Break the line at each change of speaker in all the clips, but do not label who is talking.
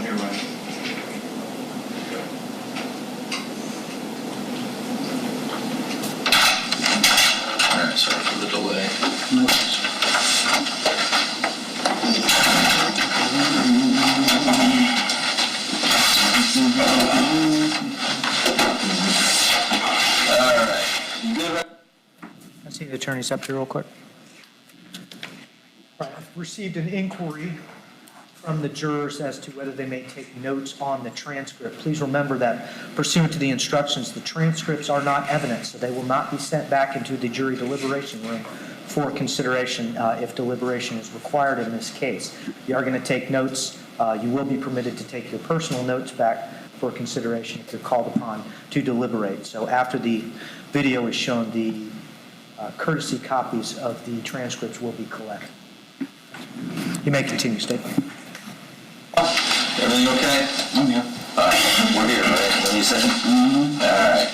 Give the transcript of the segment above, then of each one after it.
you're ready.
All right, sorry for the delay. All right. You good?
I see the attorney's up here real quick. Right, I've received an inquiry from the jurors as to whether they may take notes on the transcript. Please remember that pursuant to the instructions, the transcripts are not evidence, so they will not be sent back into the jury deliberation room for consideration if deliberation is required in this case. You are going to take notes. You will be permitted to take your personal notes back for consideration if you're called upon to deliberate. So after the video is shown, the courtesy copies of the transcripts will be collected. You may continue, statement.
Everything okay?
I'm here.
All right, we're here, right? What do you say?
Mm-hmm.
All right.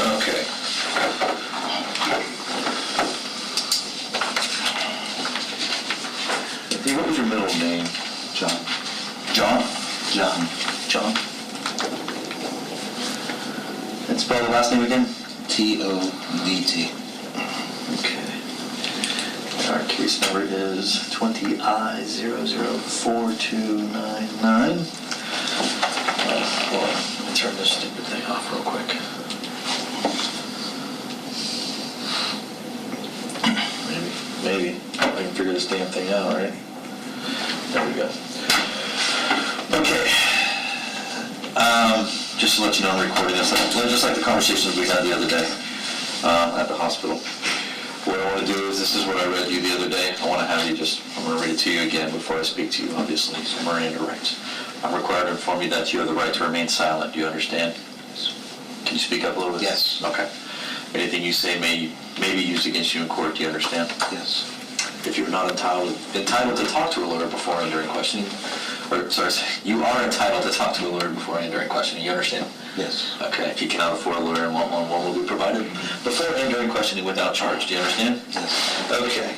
Okay. Okay. What was your middle name?
John.
John?
John.
John. And spell the last name again?
T-O-D-T.
Okay. Our case number is 20I004299. Hold on. Let me turn this stupid thing off real quick. Maybe. I can figure this damn thing out, right? There we go. Okay. Just to let you know I'm recording this. Just like the conversations we had the other day at the hospital. What I want to do is, this is what I read you the other day. I want to have you I'm going to read it to you again before I speak to you, obviously. So Miranda writes, I'm required to inform you that you have the right to remain silent. Do you understand? Can you speak up a little bit?
Yes.
Okay. Anything you say may be used against you in court. Do you understand?
Yes.
If you're not entitled to talk to a lawyer before and during questioning, you are entitled to talk to a lawyer before and during questioning. You understand?
Yes.
Okay. If you cannot afford a lawyer and want one will be provided before and during questioning without charge. Do you understand?
Yes.
Okay.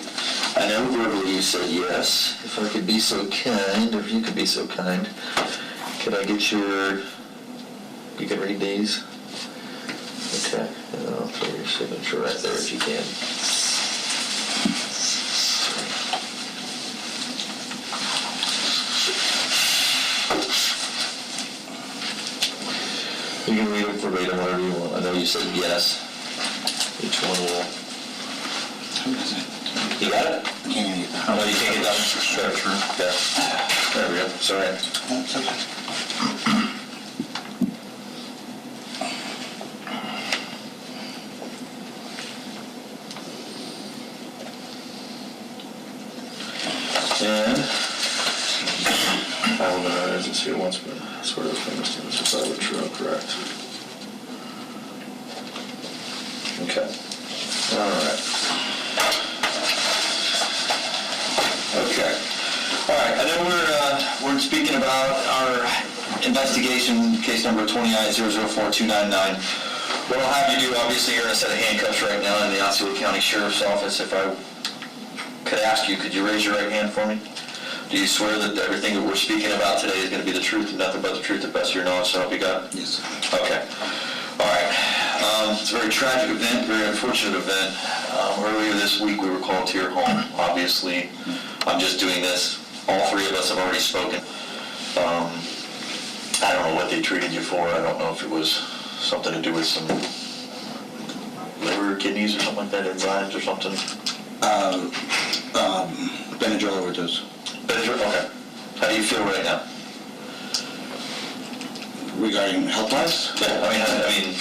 I know verbally you said yes. If I could be so kind, or if you could be so kind, could I get you can read these? Okay. And I'll throw your signature right there if you can. You can read them verbatim, whatever you want. I know you said yes. Each one will. You got it?
Can't hear you.
Oh, no, you can't get that one? Sure. Yeah. There we go. Sorry.
That's okay.
And all of the items here once been sort of famous to Mr. Tyler, true, correct. Okay. All right. Okay. All right. I know we're speaking about our investigation, case number 20I004299. What I'll have you do, obviously, you're in a set of handcuffs right now in the Osceola County Sheriff's Office. If I could ask you, could you raise your right hand for me? Do you swear that everything that we're speaking about today is going to be the truth and nothing but the truth, the best of your knowledge, so help you God?
Yes.
Okay. All right. It's a very tragic event, very unfortunate event. Earlier this week, we were called to your home. Obviously, I'm just doing this. All three of us have already spoken. I don't know what they treated you for. I don't know if it was something to do with some liver, kidneys, or something like that, enzymes or something.
Benadryl overdose.
Benadryl? Okay. How do you feel right now?
Regarding health-wise?
Yeah, I mean,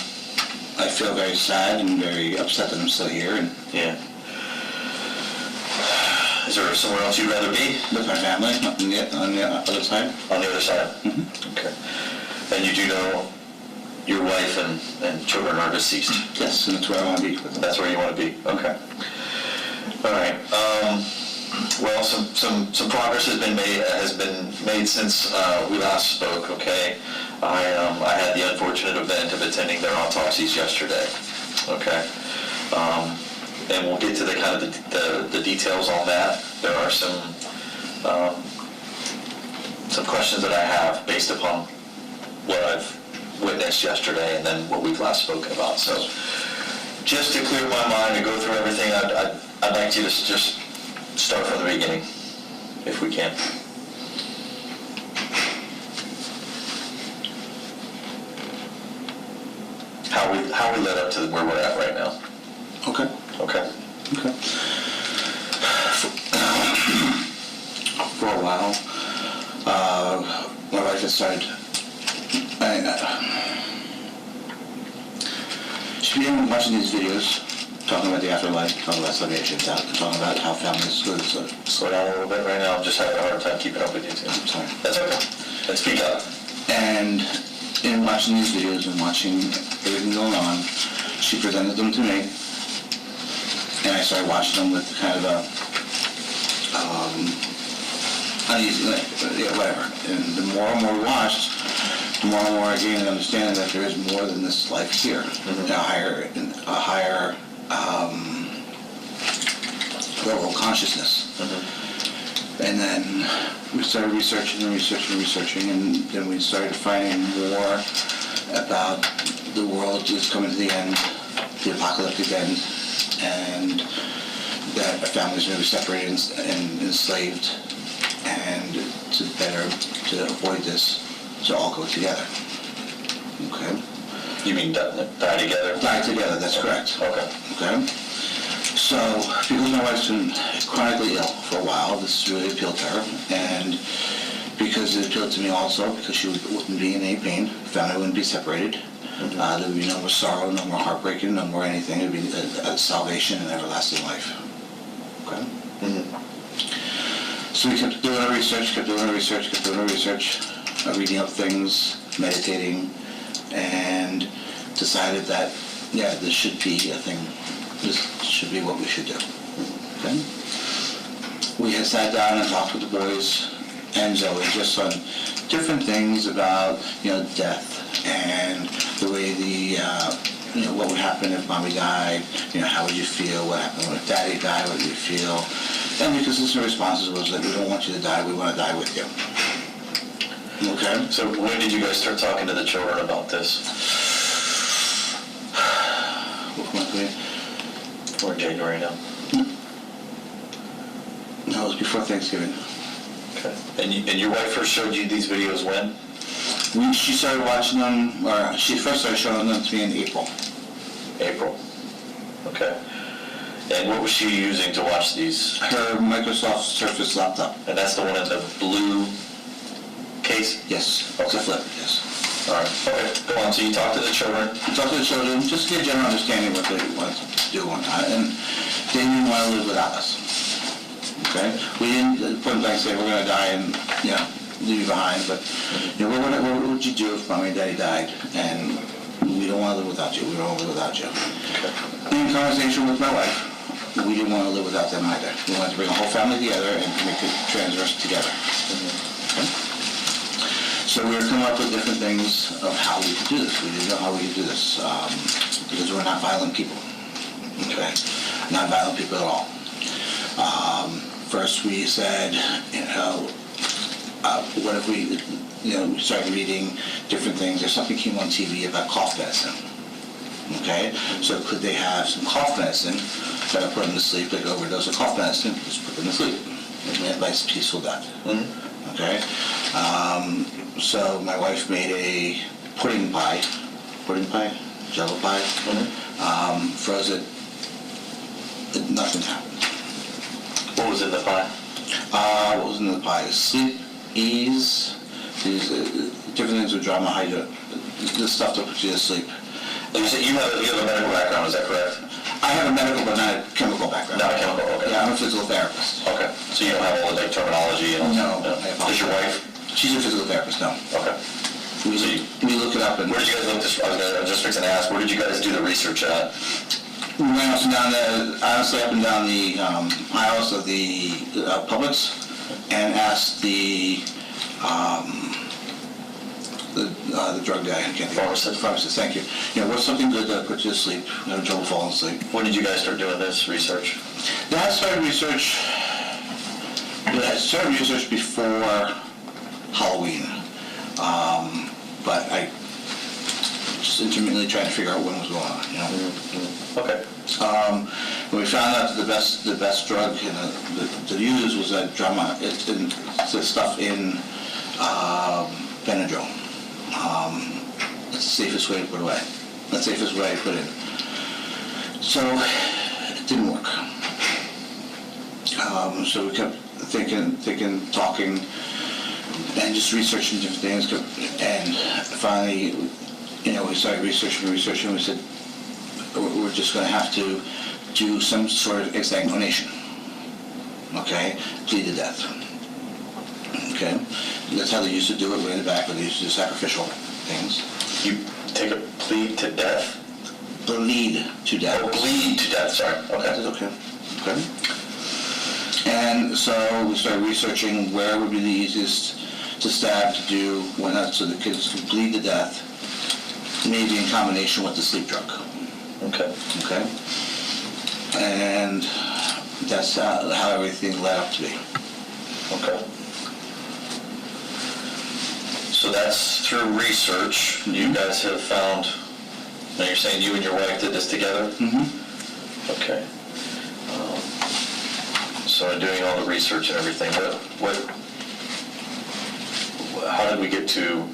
I feel very sad and very upset that I'm still here. And
yeah. Is there somewhere else you'd rather be?
With my family, on the other side.
On the other side?
Mm-hmm.
Okay. And you do know your wife and children are deceased?
Yes, and that's where I want to be with them.
That's where you want to be? Okay. All right. Well, some progress has been made since we last spoke, okay? I had the unfortunate event of attending their autopsies yesterday, okay? And we'll get to the kind of the details on that. There are some questions that I have based upon what I've witnessed yesterday and then what we've last spoken about. So just to clear my mind and go through everything, I'd like you to just start from the beginning, if we can. How we led up to where we're at right now.
Okay.
Okay.
Okay. For a while, my wife had started, she began watching these videos, talking about the afterlife, talking about salvation, talking about how families go.
Slow down a little bit right now. I'm just having a hard time keeping up with you too.
I'm sorry.
That's okay. Let's speak up.
And in watching these videos and watching everything going on, she presented them to me, and I started watching them with kind of a uneasy, whatever. And the more and more we watched, the more and more I gained an understanding that there is more than this life here, a higher level of consciousness. And then we started researching, and then we started finding more about the world is coming to the end, the apocalyptic end, and that families are going to be separated and enslaved, and to avoid this, to all go together. Okay?
You mean die together?
Die together, that's correct.
Okay.
Okay? So, because my wife's been chronically ill for a while, this really appealed to her, and because it appealed to me also, because she wouldn't be in any pain, family wouldn't be separated, there would be no more sorrow, no more heartbreaking, no more anything. It would be a salvation and everlasting life. Okay? So we kept doing our research, reading up things, meditating, and decided that, yeah, this should be a thing. This should be what we should do. Okay? We had sat down and talked with the boys and Zoe just on different things about, death and the way what would happen if mommy died, how would you feel, what happened when daddy died, what would you feel? And the consistent responses was that we don't want you to die, we want to die with you. Okay?
So when did you guys start talking to the children about this?
What month were we?
We're in January now.
No, it was before Thanksgiving.
Okay. And your wife first showed you these videos when?
She started watching them, or she first started showing them to me in April.
April. Okay. And what was she using to watch these?
Her Microsoft Surface laptop.
And that's the one in the blue case?
Yes,
Okay.
it's a flip, yes.
All right. Okay, go on. So you talked to the children.
Talk to the children, just to get a general understanding what they want to do and they didn't want to live without us. Okay? We didn't point blank say we're going to die and, leave you behind, but, what would you do if mommy and daddy died? And we don't want to live without you. We don't want to live without you.
Okay.
In conversation with my wife, we didn't want to live without them either. We wanted to bring a whole family together and make it transverse together. Okay? So we were coming up with different things of how we could do this. We didn't know how we could do this because we're not violent people. Okay? Not violent people at all. First we said, what if we, started reading different things. There's something came on TV about cough medicine. Okay? So could they have some cough medicine that would put them to sleep, like overdose of cough medicine, just put them to sleep. And we had nice peaceful death. Okay? So my wife made a pudding pie, jello pie, froze it, nothing happened.
What was in the pie?
What was in the pie? Sleep, ease, these different things with drama, this stuff to put you to sleep.
You said you have a medical background, is that correct?
I have a medical but not a chemical background.
Not a chemical, okay.
Yeah, I'm a physical therapist.
Okay. So you don't have all the terminology and all
No,
that?
I apologize.
Does your wife?
She's a physical therapist, no.
Okay.
We look it up and...
Where did you guys look this, I was just fixing to ask, where did you guys do the research at?
We went up and down up and down the aisles of the Publix and asked the drug guy, I can't think of it. Pharmacist, thank you. You know, what's something good that puts you to sleep, you have trouble falling asleep?
When did you guys start doing this research?
That started research before Halloween, but I just intermittently trying to figure out when was going on, you know?
Okay.
When we found out that the best drug to use was that it's the stuff in Benadryl. It's the safest way to put away. The safest way to put in. So it didn't work. So we kept thinking, talking, and just researching different things. And finally, you know, we started researching. We said, we're just going to have to do some sort of exsanguination. Okay? Plead to death. Okay? That's how they used to do it way in the back, when they used to do sacrificial things.
You take a plead to death?
Bleed to death.
Oh, bleed to death, sorry.
That is okay. Okay? And so we started researching where would be the easiest to stab, to do, so the kids could bleed to death, maybe in combination with the sleep drug.
Okay.
Okay? And that's how everything led up to be.
Okay. So that's through research. You guys have found, now you're saying you and your wife did this together?
Mm-hmm.
Okay. So in doing all the research and everything, how did we get to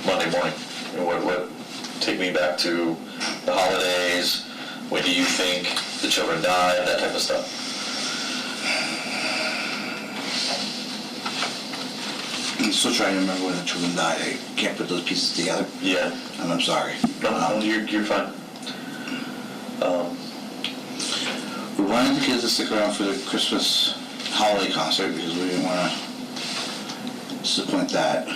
Monday morning? Take me back to the holidays. When do you think the children died? That type of stuff.
I'm still trying to remember when the children died. I can't put those pieces together.
Yeah.
And I'm sorry.
No, you're fine.
We wanted the kids to stick around for the Christmas holiday concert because we didn't want to disappoint that.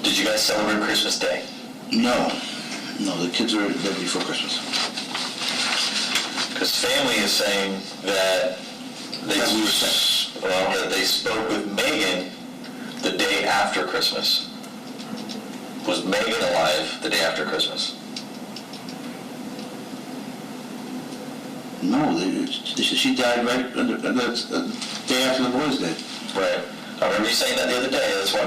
Did you guys celebrate Christmas Day?
No, the kids were dead before Christmas.
Because family is saying that that they spoke with Megan the day after Christmas. Was Megan alive the day after Christmas?
No, she died right the day after the boys did.
Right. I remember you saying that the other day. That's why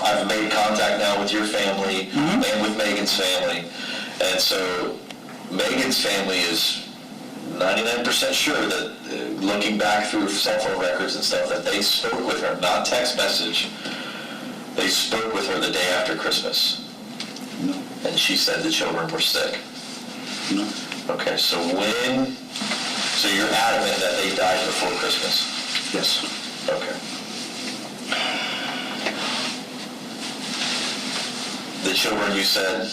I've made contact now with your family and with Megan's family. And so Megan's family is 99% sure that looking back through cell phone records and stuff, that they spoke with her, not text message. They spoke with her the day after Christmas.
No.
And she said the children were sick.
No.
Okay, so you're adamant that they died before Christmas?
Yes.
Okay. The children, you said,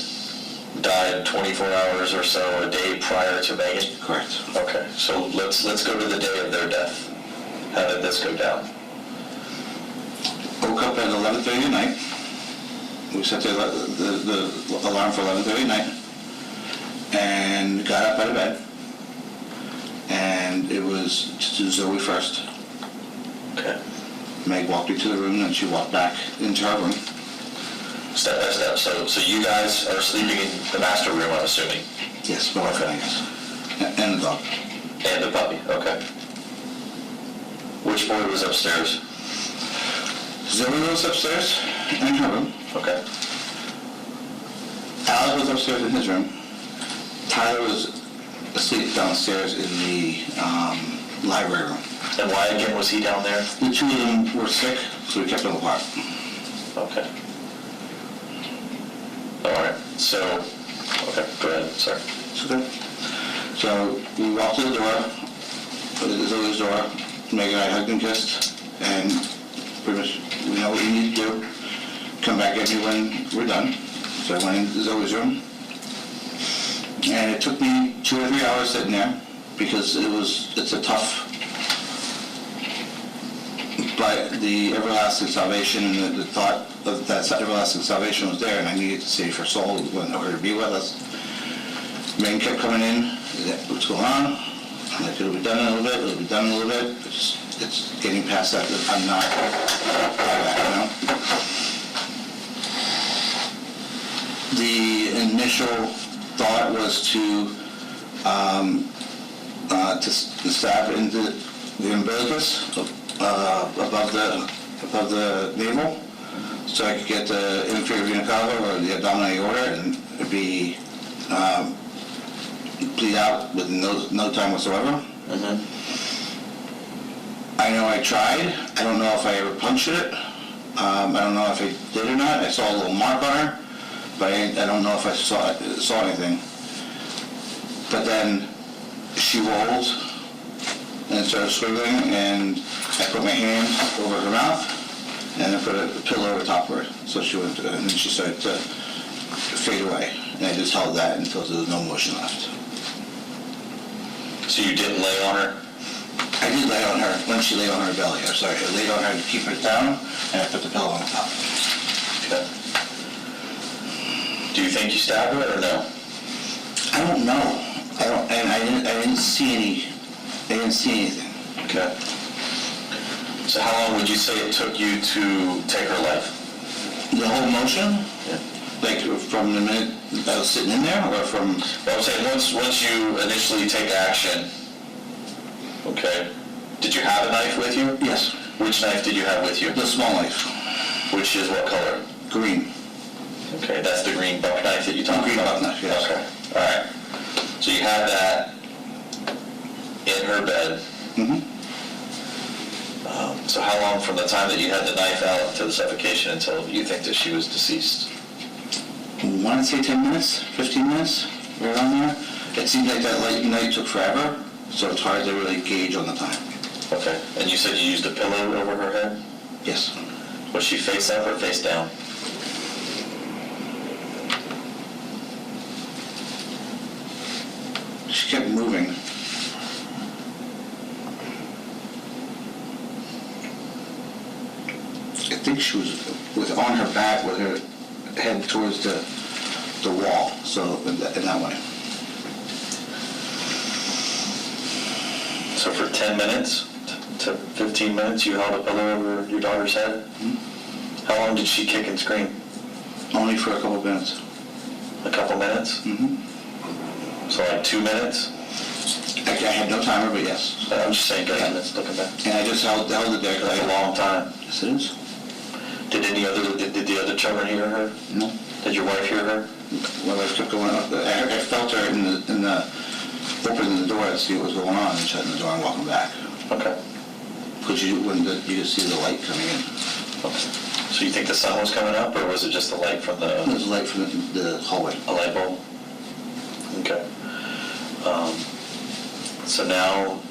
died 24 hours or so a day prior to Megan?
Correct.
Okay, so let's go to the day of their death. How did this go down?
Woke up at 11:30 at night. We set the alarm for 11:30 at night and got up out of bed. And it was to do Zoe first.
Okay.
Meg walked into the room and she walked back into her room.
Step by step. So you guys are sleeping in the master room, I'm assuming?
Yes, my wife and I, yes. And the dog.
And the puppy, okay. Which boy was upstairs?
Zoe was upstairs in her room.
Okay.
Alec was upstairs in his room. Tyler was asleep downstairs in the library room.
And why again was he down there?
The two of them were sick, so we kept them apart.
Okay. All right. So, okay, go ahead. Sorry.
Okay. So we walked to the door, Zoe's door. Megan and I hugged and kissed, and pretty much we know what you need to do. Come back at me when we're done. So I went into Zoe's room, and it took me 2 or 3 hours sitting there because it's a tough, but the everlasting salvation and the thought of that everlasting salvation was there, and I needed to save her soul in order to be with us. Megan kept coming in, what's going on? I'm like, it'll be done in a little bit, it'll be done in a little bit. It's getting past that, I'm not, you know? The initial thought was to stab into the umbilicus above the navel, so I could get the inferior vena cava or the abdominal aorta and be bleed out within no time whatsoever.
Mm-hmm.
I know I tried. I don't know if I ever punctured it. I don't know if I did or not. I saw a little mark on her, but I don't know if I saw anything. But then she rolled and started swiveling, and I put my hand over her mouth, and I put a pillow over top of her, so she went, and then she started to fade away, and I just held that until there was no motion left.
So you didn't lay on her?
I did lay on her when she lay on her belly. I'm sorry, I laid on her to keep her down, and I put the pillow on top.
Okay. Do you think you stabbed her or no?
I don't know. I didn't see anything.
Okay. So how long would you say it took you to take her life?
The whole motion?
Yeah.
Like from the minute I was sitting in there, or from?
Well, I'm saying once you initially take action, okay, did you have a knife with you?
Yes.
Which knife did you have with you?
The small knife.
Which is what color?
Green.
Okay, that's the green buck knife that you talked
Green
about?
buck knife, yes.
Okay, all right. So you had that in her bed.
Mm-hmm.
So how long from the time that you had the knife out to the suffocation until you think that she was deceased?
I want to say 10 minutes, 15 minutes, right around there. It seemed like that night took forever, so it's hard to really gauge on the time.
Okay, and you said you used a pillow over her head?
Yes.
Was she face up or face down?
She kept moving. I think she was on her back with her head towards the wall, so in that way.
So for 10 minutes to 15 minutes, you held a pillow over your daughter's head?
Mm-hmm.
How long did she kick and scream?
Only for a couple of minutes.
A couple minutes?
Mm-hmm.
So like 2 minutes?
I had no timer, but yes.
I'm just saying guesstimates, looking back.
And I just held it there because
That's a long time.
Yes, it is.
Did the other children hear her?
No.
Did your wife hear her?
My wife kept going up. I felt her in the opening the door to see what was going on and shutting the door and walking back.
Okay.
Because you could see the light coming in.
Okay. So you think the sun was coming up, or was it just the light from
It
the
was light from the hallway.
a light bulb? Okay. So now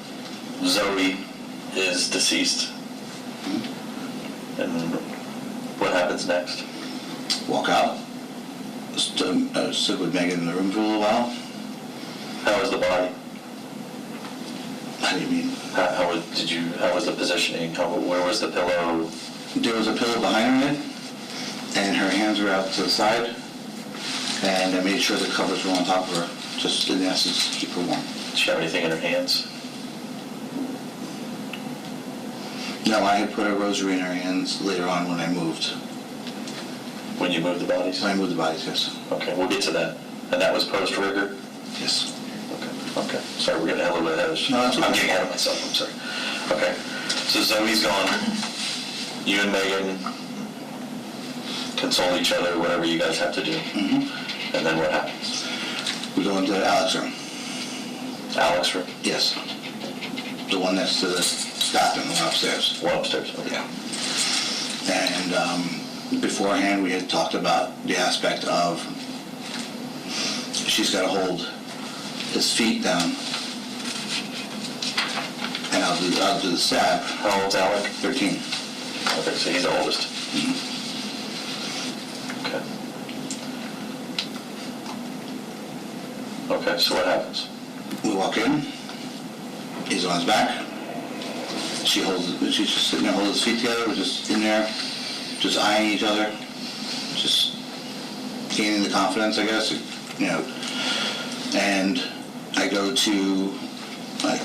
Zoe is deceased. And what happens next?
Walk out. Stood with Megan in the room for a little while.
How was the body?
How do you mean?
How was the positioning? Where was the pillow?
There was a pillow behind her head, and her hands were out to the side, and I made sure the covers were on top of her, just in essence to keep her warm.
Did she have anything in her hands?
No, I had put a rosary in her hands later on when I moved.
When you moved the bodies?
When I moved the bodies, yes.
Okay, we'll get to that. And that was post-rigor?
Yes.
Okay. Sorry, we're getting a little bit ahead of us.
No, that's okay.
I'm getting ahead of myself, I'm sorry. Okay, so Zoe's gone. You and Megan console each other, whatever you guys have to do.
Mm-hmm.
And then what happens?
We go into Alec's room.
Alec's room?
Yes. The one next to the bathroom, the one upstairs.
One upstairs, okay.
Yeah. And beforehand, we had talked about the aspect of she's got to hold his feet down, and I'll do the stab.
How old's Alec?
13.
Okay, so he's the oldest.
Mm-hmm.
Okay, so what happens?
We walk in, He's on his back. She's just sitting there holding his feet together. We're just in there, just eyeing each other, just gaining the confidence, I guess, you know. And I go to, I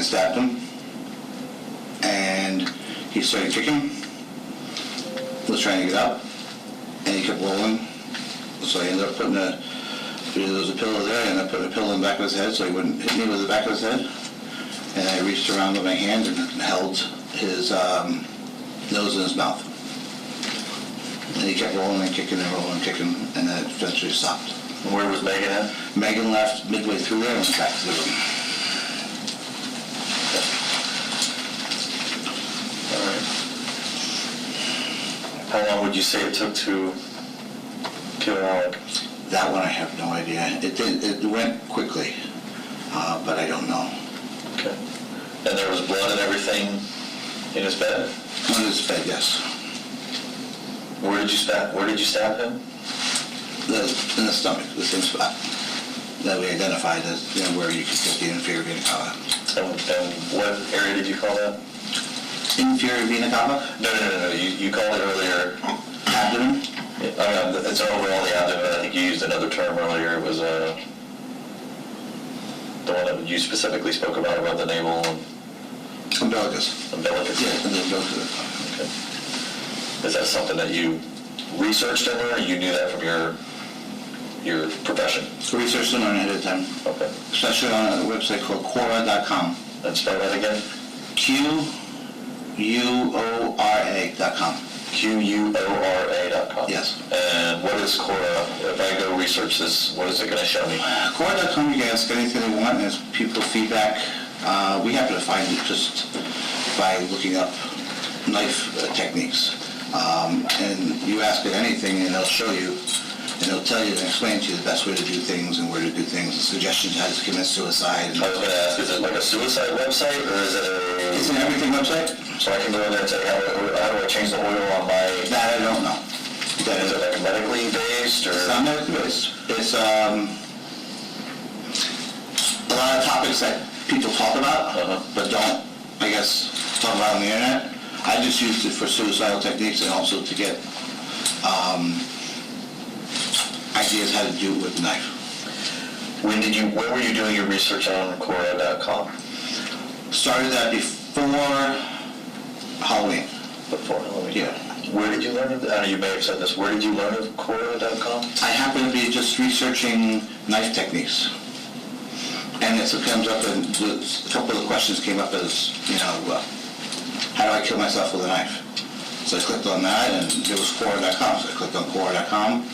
stabbed him, and he started kicking, was trying to get up, and he kept rolling. So I ended up putting there was a pillow there, and I put a pillow in the back of his head so he wouldn't hit me with the back of his head. And I reached around with my hand and held his nose in his mouth. And he kept rolling and kicking and rolling and kicking, and then it eventually stopped.
Where was Megan at?
Megan left midway through there and went back to the room.
All right. How long would you say it took to kill Alec?
That one I have no idea. It went quickly, but I don't know.
Okay. And there was blood and everything in his bed?
On his bed, yes.
Where did you stab him?
In the stomach, the same spot that we identified as, you know, where you could get the inferior vena cava.
And what area did you call that?
Inferior vena cava?
No. You called it earlier.
Abdomen?
It's overall the abdomen. I think you used another term earlier. It was the one that you specifically spoke about the navel and
Umbilicus.
umbilicus.
Yeah, the umbilicus.
Okay. Is that something that you researched in, or you knew that from your profession?
Research them ahead of time.
Okay.
Especially on a website called Quora.com.
And spell that again.
QUORA.com.
QUORA.com.
Yes.
And what is Quora? If I go research this, what is it going to show me?
Quora.com, you can ask anything they want, and as people feedback, we happen to find it just by looking up knife techniques. And you ask it anything, and they'll show you, and they'll tell you and explain to you the best way to do things and where to do things, and suggestions how to commit suicide.
I was going to ask, is it like a suicide website, or is it
It's an everything website.
so I can go in there and say, how do I change the oil on my...
That I don't know. That
Is
is
it like medically based, or...
It's not medically based. It's a lot of topics that people talk about, but don't, I guess, talk about on the internet. I just used it for suicidal techniques and also to get ideas how to do it with the knife.
When were you doing your research on Quora.com?
Started that before Halloween.
Before Halloween?
Yeah.
Where did you learn of I know you may have said this. Where did you learn of Quora.com?
I happened to be just researching knife techniques. And it comes up, and a couple of the questions came up as, how do I kill myself with a knife? So I clicked on that, and there was Quora.com. So I clicked on Quora.com.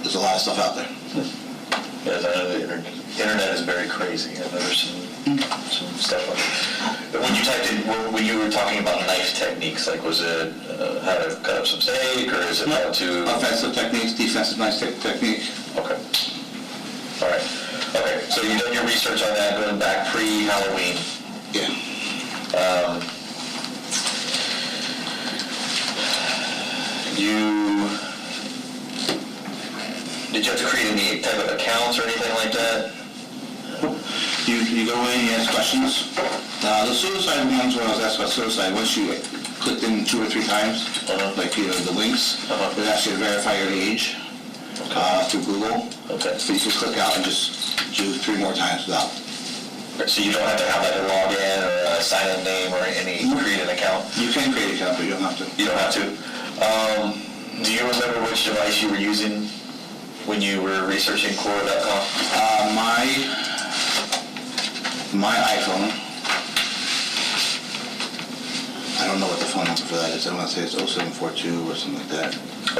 There's a lot of stuff out there.
Yes, I know the internet is very crazy. I know there's some stuff on it. But when you typed in, when you were talking about knife techniques, like was it how to cut up some steak, or is it how to...
Offensive techniques, defensive knife technique.
Okay. All right. Okay, so you've done your research on that going back pre-Halloween.
Yeah.
Did you have to create any type of accounts or anything like that?
You go in, you ask questions. The suicide ones, when I was asked about suicide, once you clicked in 2 or 3 times, like the links, it asks you to verify your age through Google.
Okay.
So you can click out and just do 3 more times without.
So you don't have to have like a login or a sign-in name or create an account?
You can create an account, but you don't have to.
You don't have to. Do you remember which device you were using when you were researching Quora.com?
My iPhone. I don't know what the phone number for that is. I want to say it's 0742 or something like that.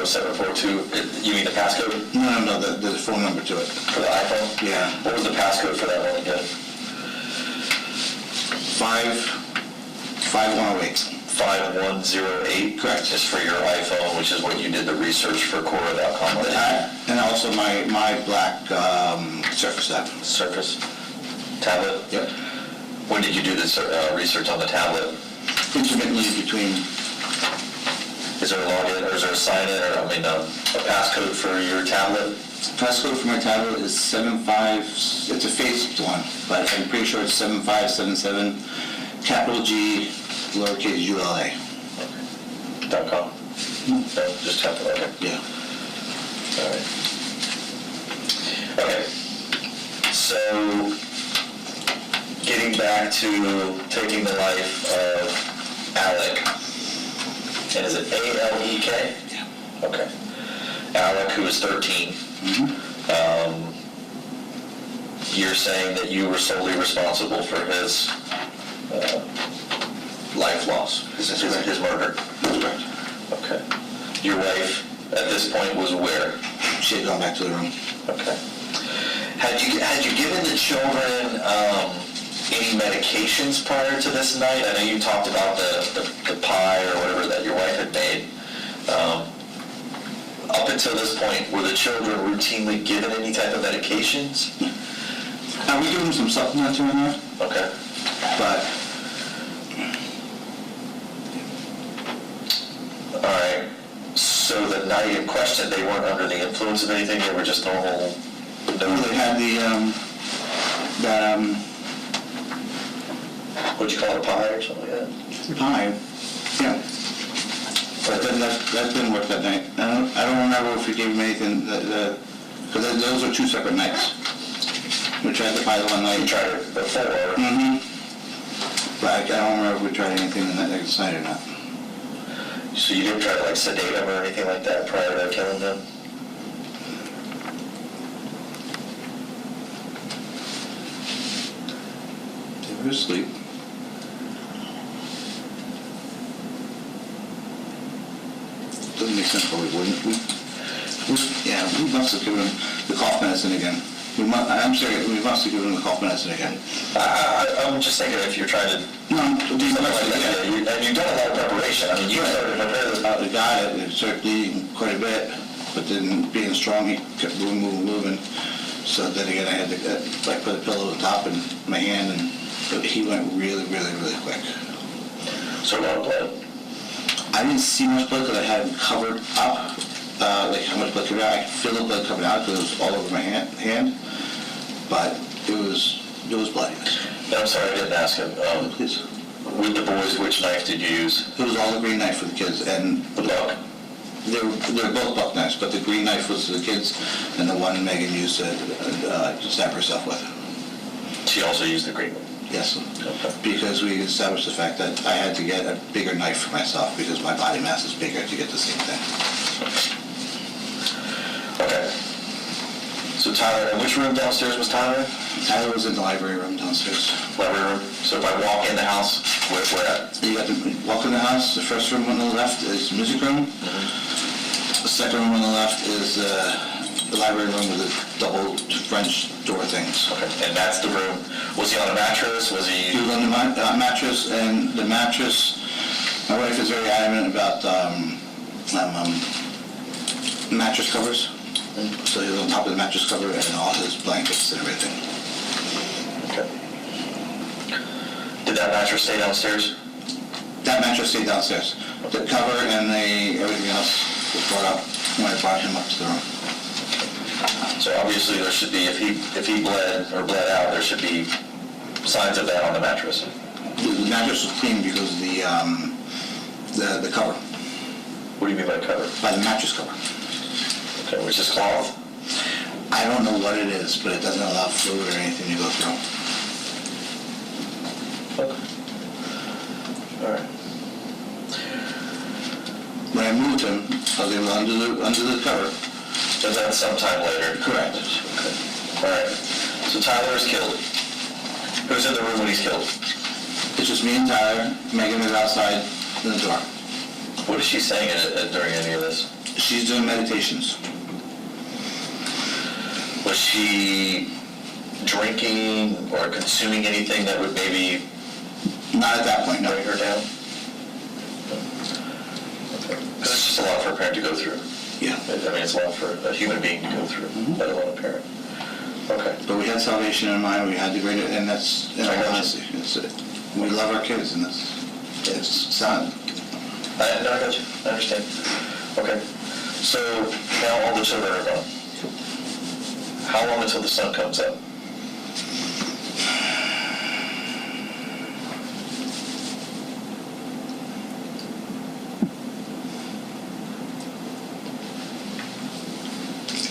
0742? You mean the passcode?
No, the phone number to it.
For the iPhone?
Yeah.
What was the passcode for that one again?
5108.
5108?
Correct.
Just for your iPhone, which is what you did the research for Quora.com.
That, and also my black Surface tab.
Surface tablet?
Yep.
When did you do this research on the tablet?
Intermittently between
Is there a login, or is there a sign-in, or, a passcode for your tablet?
Passcode for my tablet is 75, it's a phased one, but I'm pretty sure it's 7577, capital G, lowercase ULA.
.com? No, just capital, okay.
Yeah.
All right. Okay. So, getting back to taking the life of Alec, and is it A-L-E-K?
Yeah.
Okay. Alec, who was 13. You're saying that you were solely responsible for his life loss, his murder?
That's correct.
Okay. Your wife, at this point, was where?
She had gone back to the room.
Okay. Had you given the children any medications prior to this night? I know you talked about the pie or whatever that your wife had made. Up until this point, were the children routinely given any type of medications?
We give them some supplements in there,
Okay.
but
All right. So the night in question, they weren't under the influence of anything? They were just normal?
they had
What'd you call it, a pie or something like that?
pie, yeah. But then that didn't work that night. I don't remember if we gave them anything, because those are two separate nights. We tried the pie the one night.
You tried it before?
Mm-hmm. But I don't remember if we tried anything the next night or not.
So you didn't try to like sedate them or anything like that prior to killing them?
They were asleep. Doesn't make sense why we wouldn't. We must have given them the cough medicine again. I'm sorry, we must have given them the cough medicine again.
I'm just thinking if you're trying to do something like that, and you've done a lot of preparation. I mean, you started to prepare this.
The guy, it started bleeding quite a bit, but then being strong, he kept moving. So then again, I had to put a pillow on top in my hand, and he went really quick.
So a lot of blood.
I didn't see much blood because I had him covered up, like how much blood coming out. I could feel the blood coming out because it was all over my hand, but it was bloody.
No, I'm sorry, I didn't ask him.
Please.
With the boys, which knife did you use?
It was all the green knife for the kids, and
The buck.
they're both buck knives, but the green knife was for the kids, and the one Megan used to stab herself with.
She also used the green one.
Yes,
Okay.
because we established the fact that I had to get a bigger knife for myself because my body mass is bigger to get the same thing.
Okay. So Tyler, in which room downstairs was Tyler?
Tyler was in the library room downstairs.
Library room. So if I walk in the house, where at?
You got to walk in the house. The first room on the left is the music room. The second room on the left is the library room with the double French door things.
Okay. And that's the room. Was he on a mattress? Was he?
He was on the mattress, and the mattress, my wife is very adamant about mattress covers. So he was on top of the mattress cover and all his blankets and everything.
Okay. Did that mattress stay downstairs?
That mattress stayed downstairs. The cover and everything else was brought up when I brought him up to the room.
So obviously there should be, if he bled or bled out, there should be signs of that on the mattress.
The mattress was clean because of the cover,
What do you mean by cover?
by the mattress cover.
Okay, which is cloth?
I don't know what it is, but it doesn't allow fluid or anything to go through.
Okay. All right.
When I moved him, they were under the cover.
So that's sometime later?
Correct.
Okay. All right. So Tyler is killed. Who's in the room when he's killed?
It's just me and Tyler. Megan is outside in the door.
What is she saying during any of this?
She's doing meditations.
Was she drinking or consuming anything that would maybe
Not at that point, no.
bring her down? Because it's just a lot for a parent to go through.
Yeah.
I mean, it's a lot for a human being to go through, let alone a parent. Okay.
But we had salvation in mind. We had the greater, and that's, in
I
all
got you.
honesty, we love our kids, and it's sad.
No, I got you. I understand. Okay. So now all the children are gone. How long until the sun comes up?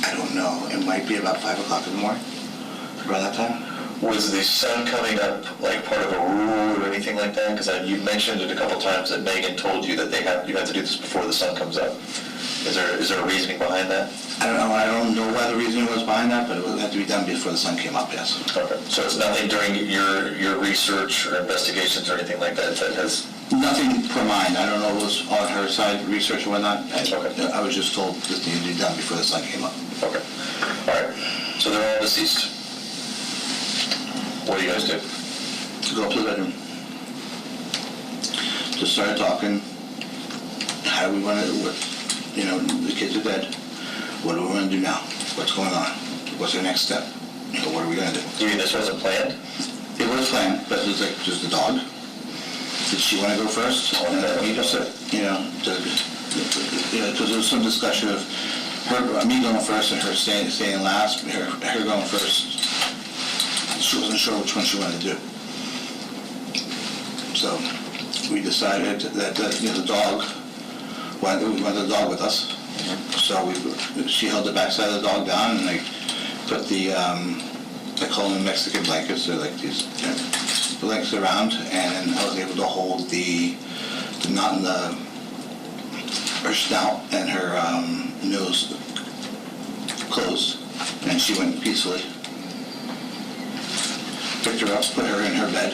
I don't know. It might be about 5 o'clock in the morning. Around that time.
Was the sun coming up like part of a rule or anything like that? Because you mentioned it a couple times that Megan told you that you have to do this before the sun comes up. Is there a reasoning behind that?
I don't know. I don't know what the reasoning was behind that, but it would have to be done before the sun came up, yes.
Okay. So it's nothing during your research or investigations or anything like that that has...
Nothing per mine. I don't know what was on her side, research or whatnot.
Okay.
I was just told this needed to be done before the sun came up.
Okay. All right. So they're all deceased. What do you guys do?
Go up to the bedroom. Just started talking. How do we want to, the kids are dead. What do we want to do now? What's going on? What's our next step? What are we going to do?
You mean this wasn't planned?
It was planned, but it was like just the dog. Did she want to go first? We just said, because there was some discussion of me going first and her staying last, her going first. She wasn't sure which one she wanted to do. So we decided that the dog, we wanted the dog with us. So she held the backside of the dog down, and I put I call them Mexican blankets. They're like these blankets around, and I was able to hold the knot in her snout and her nose closed, and she went peacefully. Picked her up, put her in her bed,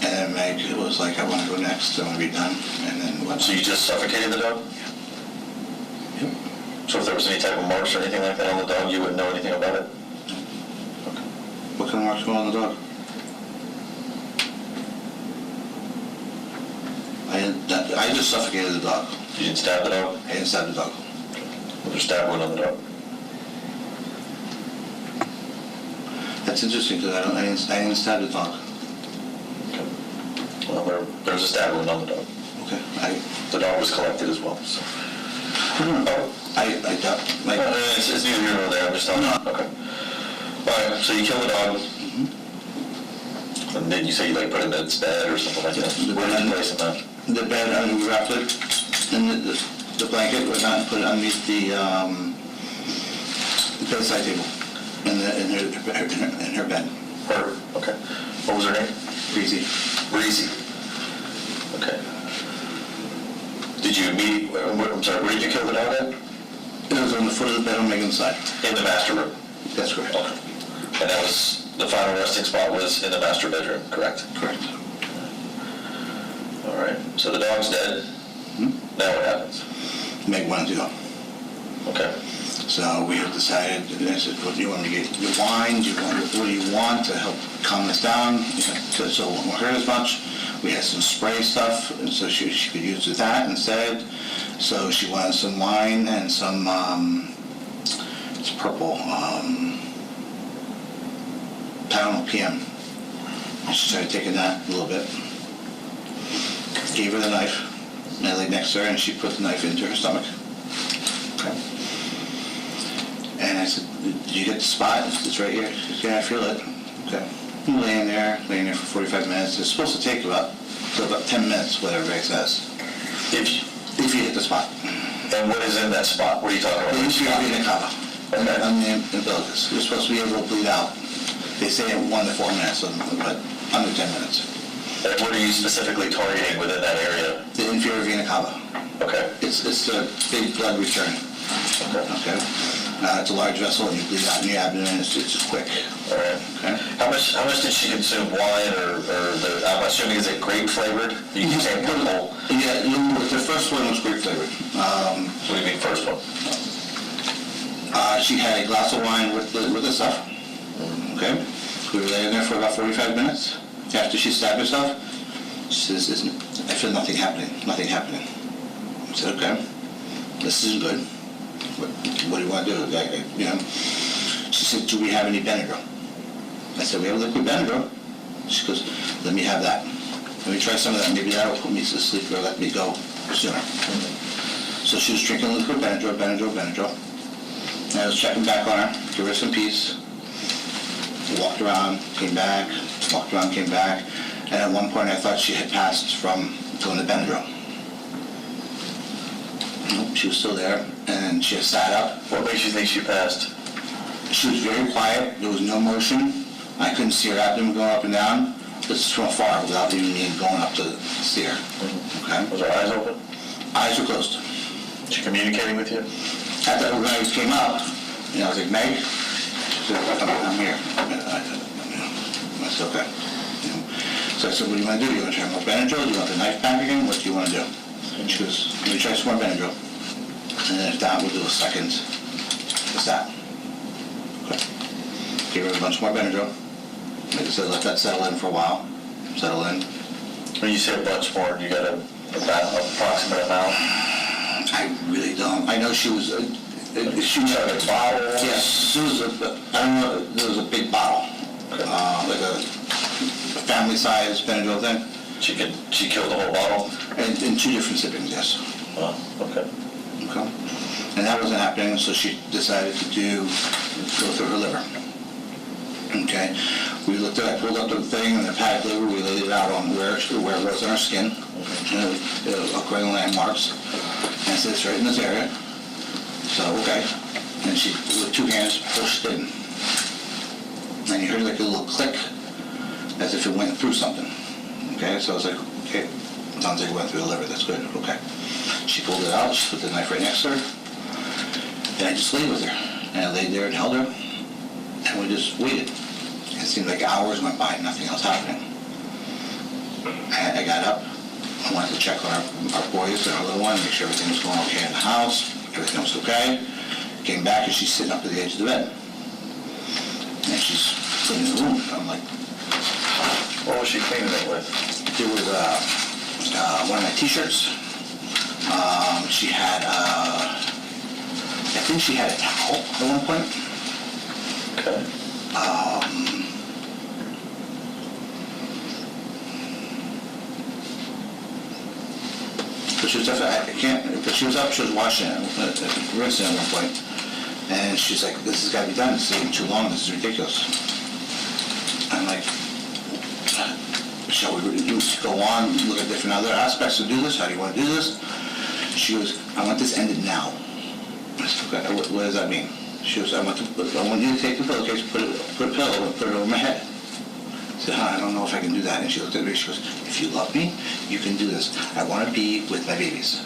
and Meg was like, I want to go next, I want to be done, and then went.
So you just suffocated the dog?
Yep.
So if there was any type of marks or anything like that on the dog, you wouldn't know anything about it?
Okay. What kind of marks were on the dog? I just suffocated the dog.
You didn't stab the dog?
I didn't stab the dog.
Was there stab wound on the dog?
That's interesting because I didn't stab the dog.
Okay. Well, there's a stab wound on the dog.
Okay.
The dog was collected as well. So.
I doubt.
It's neither here nor there. I'm just telling you. Okay. All right. So you killed the dog. And then you say you put him in its bed or something like that. Where did you place him at?
The bed, we wrapped it in the blanket, and put it underneath the bedside table in her bed.
Her. Okay. What was her name?
Breezy.
Breezy. Okay. Did you immediately, I'm sorry, where did you kill the dog at?
It was on the foot of the bed on Megan's side.
In the master room?
That's correct.
Okay. And that was, the final resting spot was in the master bedroom, correct?
Correct.
All right. So the dog's dead.
Mm-hmm.
Now what happens?
Meg wanted to go.
Okay.
So we have decided, I said, what do you want to get? Your wine? What do you want to help calm us down? So it won't hurt as much. We had some spray stuff, and so she could use that instead. So she wanted some wine and some, it's purple, Tylenol PM. And she started taking that a little bit. Gave her the knife, and I laid next to her, and she put the knife into her stomach. Okay. And I said, did you get the spot? It's right here. She said, yeah, I feel it. Okay. I'm laying there for 45 minutes. It's supposed to take about 10 minutes, whatever it says. If you hit the spot.
And what is in that spot? What are you talking about?
The inferior vena cava.
Okay.
On the umbilicus. You're supposed to be able to bleed out. They say in 1 to 4 minutes, but under 10 minutes.
And what are you specifically targeting within that area?
The inferior vena cava.
Okay.
It's the big blood return. Okay. It's a large vessel, and you bleed out in your abdomen. It's just quick.
All right.
Okay.
How much did she consume wine or I'm assuming is it grape flavored? You keep saying purple.
Yeah, the first one was grape flavored.
What do you mean first one?
She had a glass of wine with the stuff. Okay. We were laying there for about 45 minutes. After she stabbed herself, she says, I feel nothing happening. Nothing happening. I said, okay, this isn't good. What do you want to do? She said, do we have any Benadryl? I said, we have liquid Benadryl. She goes, let me have that. Let me try some of that. Maybe that'll put me to sleep or let me go. sooner. So she was drinking liquid Benadryl. And I was checking back on her, give her some peace. Walked around, came back, walked around, came back. And at one point I thought she had passed from doing the Benadryl. Nope, she was still there, and she had sat up.
What makes you think she passed?
She was very quiet, there was no motion. I couldn't see her abdomen going up and down. This is from afar, without even me going up to see her. Okay?
Was her eyes open?
Eyes were closed.
She communicating with you?
At that, when I came up, I was like, Meg? She said, I'm here. I said, okay. So I said, what do you want to do? You want to try more Benadryl? Do you want the knife back again? What do you want to do? And she goes, let me try some more Benadryl. And then if that, we'll do a second. What's that? Okay. Gave her a bunch more Benadryl. Like I said, let that settle in for a while. Settle in.
When you say a bunch more, you got an approximate amount?
I really don't. I know she was... she was
a bottle?
Yes. It was I don't know, there was a big bottle.
Okay.
Like a family-sized Benadryl thing.
She killed the whole bottle?
In 2 different sippings, yes.
Oh, okay.
Okay. And that wasn't happening, so she decided to go through her liver. Okay. We looked at, I pulled up the thing, and the hepatic liver, we laid it out on where it was on our skin, according to landmarks. And it said it's right in this area. So, okay. And she, with 2 hands, pushed in. And you heard like a little click, as if it went through something. Okay, so I was like, okay, sounds like it went through the liver, that's good, okay. She pulled it out, she put the knife right next to her, and I just laid with her. And I laid there and held her, and we just waited. It seemed like hours went by, nothing else happening. I got up, I wanted to check on our boys and our little one, make sure everything was going okay in the house, everything was okay. Came back and she's sitting up at the edge of the bed. And she's cleaning the room. I'm like,
What was she cleaning it with?
there was one of my t-shirts. She had, I think she had a towel at one point.
Okay.
But she was definitely, I can't, but she was up, she was washing it, rinsing it at one point. And she's like, this has got to be done, it's taking too long, this is ridiculous. I'm like, shall we go on, look at different other aspects to do this? How do you want to do this? She goes, I want this ended now. I said, okay, what does that mean? She goes, I want you to take the pillowcase, put a pillow, and put it over my head. I said, I don't know if I can do that. And she looked at me, she goes, if you love me, you can do this. I want to be with my babies.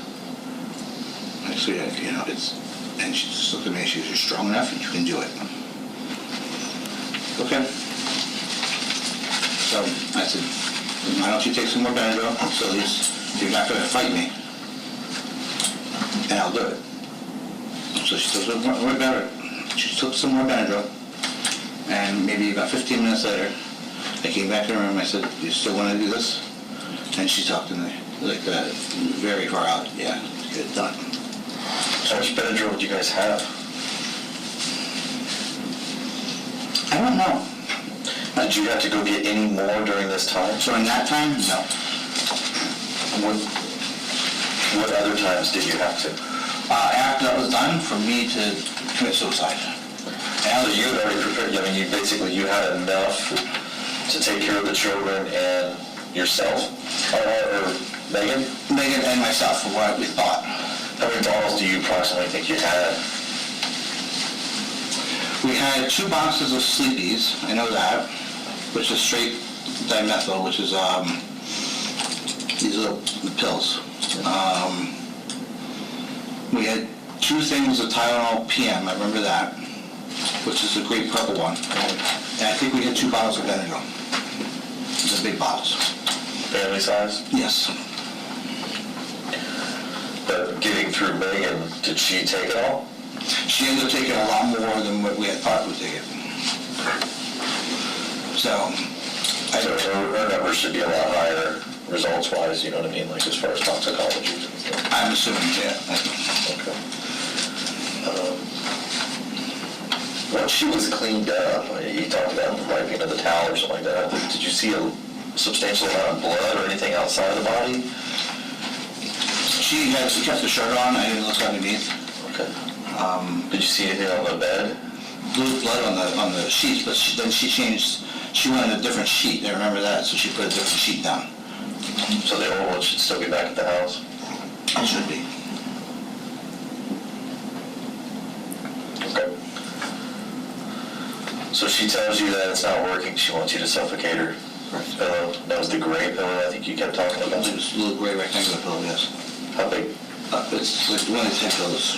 I said, you know, and she just looked at me and she goes, you're strong enough and you can do it. Okay. So I said, why don't you take some more Benadryl, so at least you're not going to fight me. And I'll do it. So she took some more Benadryl. She took some more Benadryl. And maybe about 15 minutes later, I came back in the room, I said, you still want to do this? And she talked to me like that, very far out. Yeah, get it done.
How much Benadryl would you guys have?
I don't know.
Did you have to go get any more during this time?
So in that time, no.
What other times did you have to?
After that was done, for me to commit suicide.
So you had already prepared, I mean, you had enough to take care of the children and yourself? Or Megan?
Megan and myself, from what we thought.
How many bottles do you approximately think you had?
We had 2 boxes of Sleepies, I know that, which is straight dimethyl, which is, these are the pills. We had 2 things of Tylenol PM, I remember that, which is the great purple one. And I think we had 2 bottles of Benadryl. The big bottles.
Family size?
Yes.
But getting through Megan, did she take it all?
She ended up taking a lot more than what we had thought we'd take it. So,
So her numbers should be a lot higher results-wise, you know what I mean, like as far as toxicology and stuff.
I'm assuming, yeah.
Okay. Once she was cleaned up, you talked about wiping of the towel or something like that, did you see a substantial amount of blood or anything outside of the body?
She kept the shirt on, I didn't look underneath.
Okay. Did you see anything on the bed?
Blue blood on the sheets, but then she wanted a different sheet, I remember that, so she put a different sheet down.
So the old one should still be back at the house?
It should be.
Okay. So she tells you that it's not working, she wants you to suffocate her.
Correct.
Pillow. That was the gray pillow I think you kept talking about.
It was a little gray rectangular pillow, yes.
How big?
It's like one of the 10 pillows.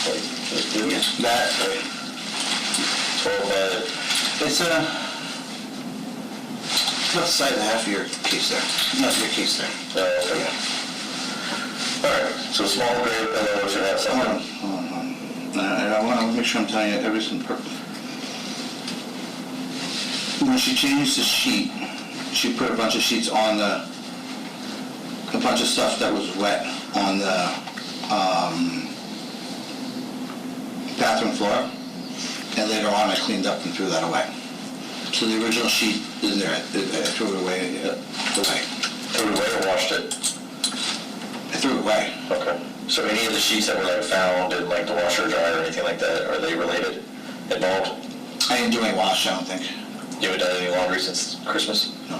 Like this big?
Yeah, that,
12 by...
it's about the size of half of your case there. Not your case there.
Okay. Alright, so a small gray pillow should have something.
Hold on. And I want to make sure I'm telling you everything perfect. When she changed the sheet, she put a bunch of sheets on a bunch of stuff that was wet on the bathroom floor, and later on I cleaned up and threw that away. So the original sheet is there. I threw it away.
Threw it away or washed it?
I threw it away.
Okay. So any of the sheets that were like found in like the washer or dryer or anything like that, are they related? Involved?
I didn't do any wash, I don't think.
You haven't done any laundry since Christmas?
No.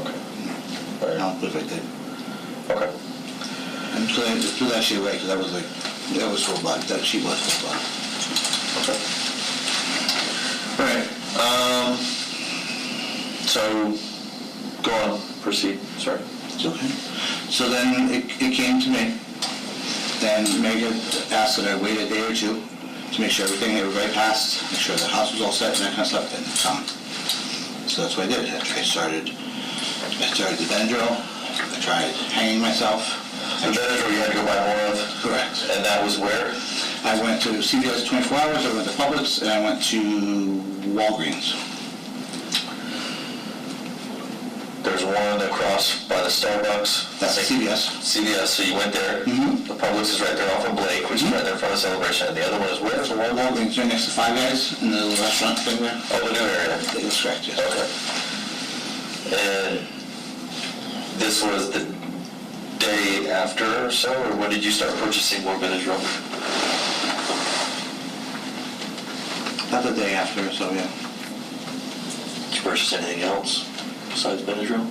Okay.
I
Alright.
don't believe I did.
Okay.
And so I threw that sheet away because that was full blood. That sheet was full blood.
Okay. Alright. So, go on, proceed, sorry.
It's okay. So then it came to me, and Megan asked that I wait a day or two to make sure everybody passed, make sure the house was all set and that kind of stuff, and come. So that's what I did. I started the Benadryl, I tried hanging myself.
The Benadryl you had to go buy more of?
Correct.
And that was where?
I went to CVS 24 Hours, I went to Publix, and I went to Walgreens.
There's one across by the Starbucks.
That's CVS.
CVS, so you went there.
Mhm.
The Publix is right there off of Blake, which is right there in front of Celebration. And the other one is where?
There's a Walgreens right next to Five Guys in the little restaurant thing there.
Oh, the new area.
That was correct, yes.
Okay. And this was the day after or so, or when did you start purchasing more Benadryl?
About the day after, so yeah.
Did you purchase anything else besides Benadryl?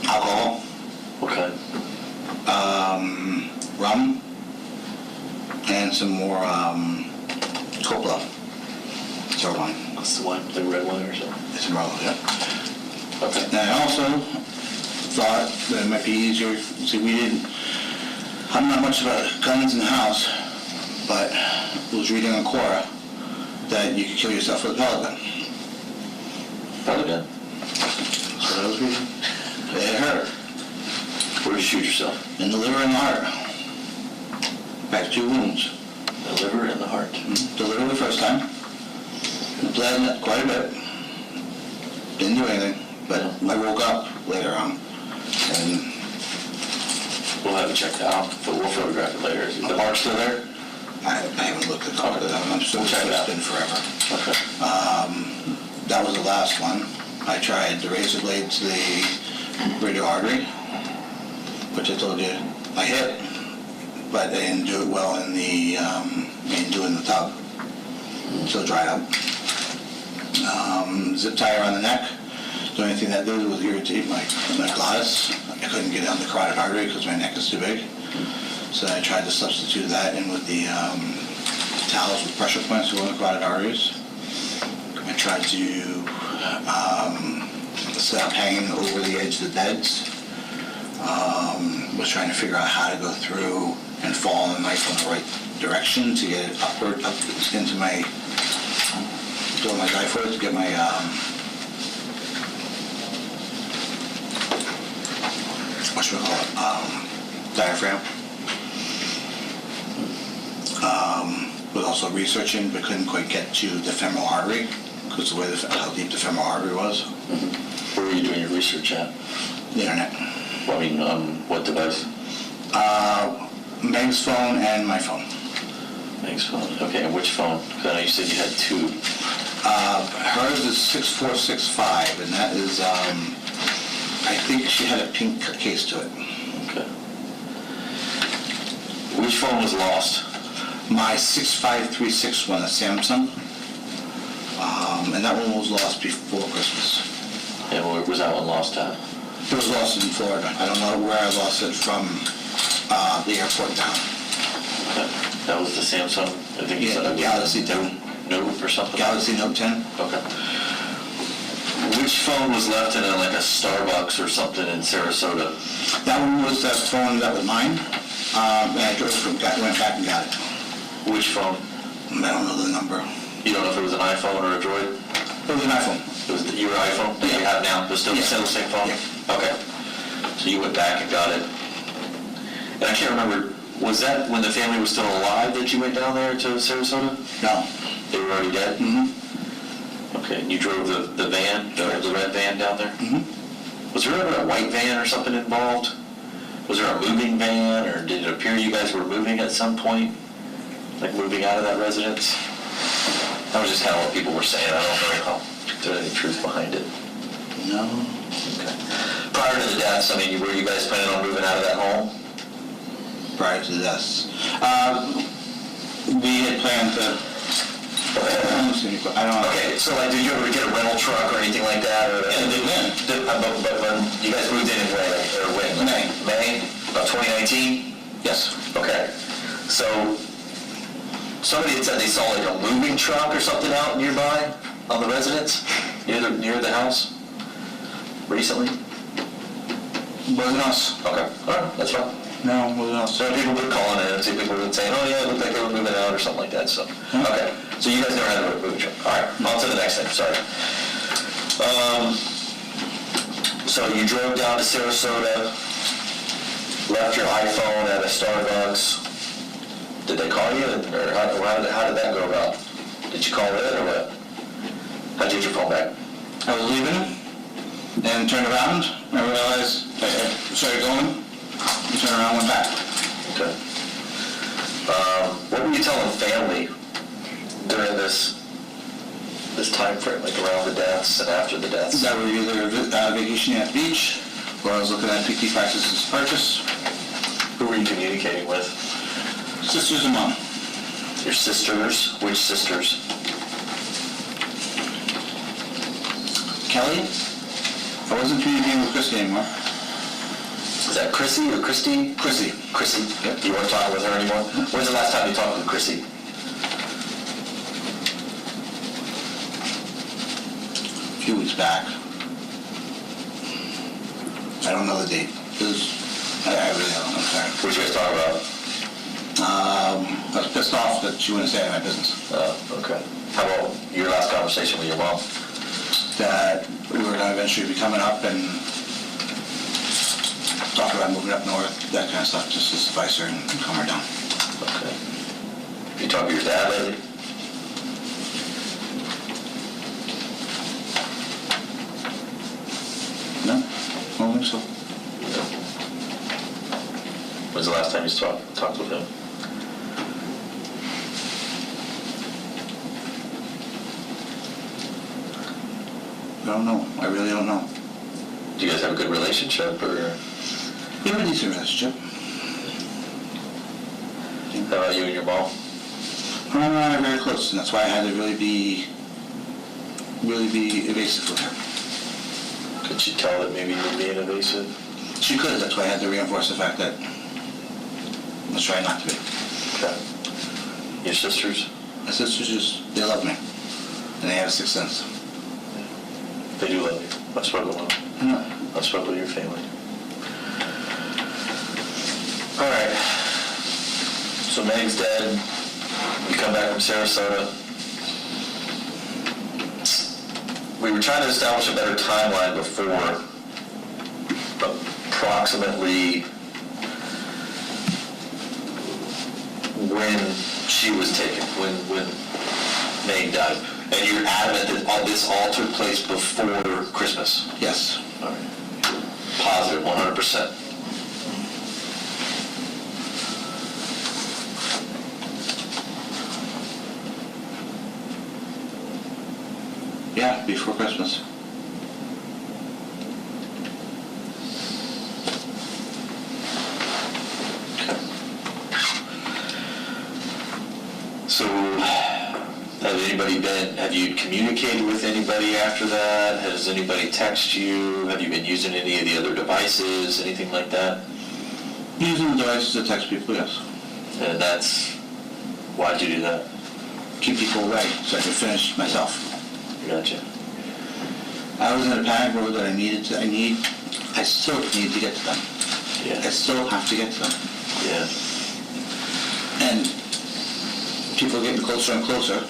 Alcohol,
What kind?
rum, and some more Coppola. It's our wine.
What's the wine? The red wine or something?
It's Merlot, yeah.
Okay.
And I also thought that it might be easier, see, I'm not much about guns in the house, but I was reading on Quora that you could kill yourself with a pellet gun.
Pellet gun?
That's what I was reading. It hurt.
Where did you shoot yourself?
In the liver and the heart. I had 2 wounds.
The liver and the heart.
The liver the first time. It bled quite a bit. Didn't do anything, but I woke up later on. And
We'll have it checked out. We'll photograph it later. Is the mark still there?
I haven't looked at it. I'm so
We'll check it
it's
out.
been forever.
Okay.
That was the last one. I tried the razor blade to the radial artery, which I told you I hit, but I didn't do it well in the tub, so it dried up. Zip tie around the neck. The only thing that did was irritate my glottis. I couldn't get it on the carotid artery because my neck is too big. So I tried to substitute that in with the towels with pressure points to go in the carotid arteries. I tried to set up hanging over the edge of the beds. Was trying to figure out how to go through and fall on the knife in the right direction to get it upward, up into my diaphragm, to get my diaphragm. Was also researching, but couldn't quite get to the femoral artery because of the way how deep the femoral artery was.
Where were you doing your research at?
The internet.
Well, I mean, what device?
Meg's phone and my phone.
Meg's phone. Okay, and which phone? Because I know you said you had 2.
Hers is 6465, and that is, I think she had a pink case to it.
Okay. Which phone was lost?
My 6536 one, a Samsung. And that one was lost before Christmas.
And where was that one lost at?
It was lost in Florida. I don't know where I lost it from, the airport down.
Okay. That was the Samsung? I think you said it was
Galaxy
Note or something?
Galaxy Note 10.
Okay. Which phone was left in like a Starbucks or something in Sarasota?
That one was that phone that was mine. And I went back and got it.
Which phone?
I don't know the number.
You don't know if it was an iPhone or a Droid?
It was an iPhone.
It was your iPhone that you have now? It was still the same phone?
Yeah.
Okay. So you went back and got it. And I can't remember, was that when the family was still alive that you went down there to Sarasota?
No.
They were already dead?
Mm-hmm.
Okay, and you drove the van, the red van down there?
Mm-hmm.
Was there ever a white van or something involved? Was there a moving van, or did it appear you guys were moving at some point? Like moving out of that residence? That was just kind of what people were saying. I don't know if there's any truth behind it.
No.
Okay. Prior to the deaths, I mean, were you guys planning on moving out of that home?
Prior to this. We had planned to... I don't know.
Okay, so like, did you ever get a rental truck or anything like that? Or,
Yeah, they did.
But when you guys moved in when?
May.
May? About 2019?
Yes.
Okay. So, somebody had said they saw like a moving truck or something out nearby on the residence, near the house, recently?
Wasn't us.
Okay, all right, that's fine.
No, wasn't us.
So people were calling in, and see people were saying, oh yeah, it looked like they were moving out or something like that, so. Okay, so you guys never had a moving truck. All right, on to the next thing, sorry. So you drove down to Sarasota, left your iPhone at a Starbucks. Did they call you, or how did that go about? Did you call in, or what? How'd you get your phone back?
I was leaving and turned around. I realized I started going and turned around and went back.
Okay. What were you telling family during this time frame, like around the deaths and after the deaths?
That we were either vacationing at the beach, or I was looking at PT practices to purchase.
Who were you communicating with?
Sisters and mom.
Your sisters? Which sisters?
Kelly? I wasn't communicating with Christy anymore.
Is that Chrissy or Christy?
Chrissy.
Chrissy?
Yep.
You weren't talking with her anymore? When's the last time you talked with Chrissy?
A few weeks back. I don't know the date. It was, I really don't know. I'm sorry.
What did you guys talk about?
I was pissed off that she wouldn't stay out of my business.
Okay. How about your last conversation with your mom?
That we were going to eventually be coming up and talk about moving up north, that kind of stuff, just to suffice her and calm her down.
Okay. You talked to your dad lately?
No? I don't think so.
When's the last time you talked with him?
I don't know. I really don't know.
Do you guys have a good relationship, or
We have a decent relationship.
how about you and your mom?
Her and I are very close, and that's why I had to really be evasive with her.
Could she tell that maybe you were being evasive?
She could, that's why I had to reinforce the fact that let's try not to be.
Okay. Your sisters?
My sisters just, they love me. And they have a sixth sense.
They do love you. That's what I want.
I know.
That's what with your family. All right. So Meg's dead. You come back from Sarasota. We were trying to establish a better timeline before, approximately when she was taken, when Meg died. And you're adamant that all this all took place before Christmas?
Yes.
All right. Positive, 100%.
Yeah, before Christmas.
have you communicated with anybody after that? Has anybody texted you? Have you been using any of the other devices, anything like that?
Using the devices to text people, yes.
And why'd you do that?
Keep people away so I could finish myself.
Gotcha.
I was in a panic mode that I still need to get to them.
Yeah.
I still have to get to them.
Yeah.
And people are getting closer and closer.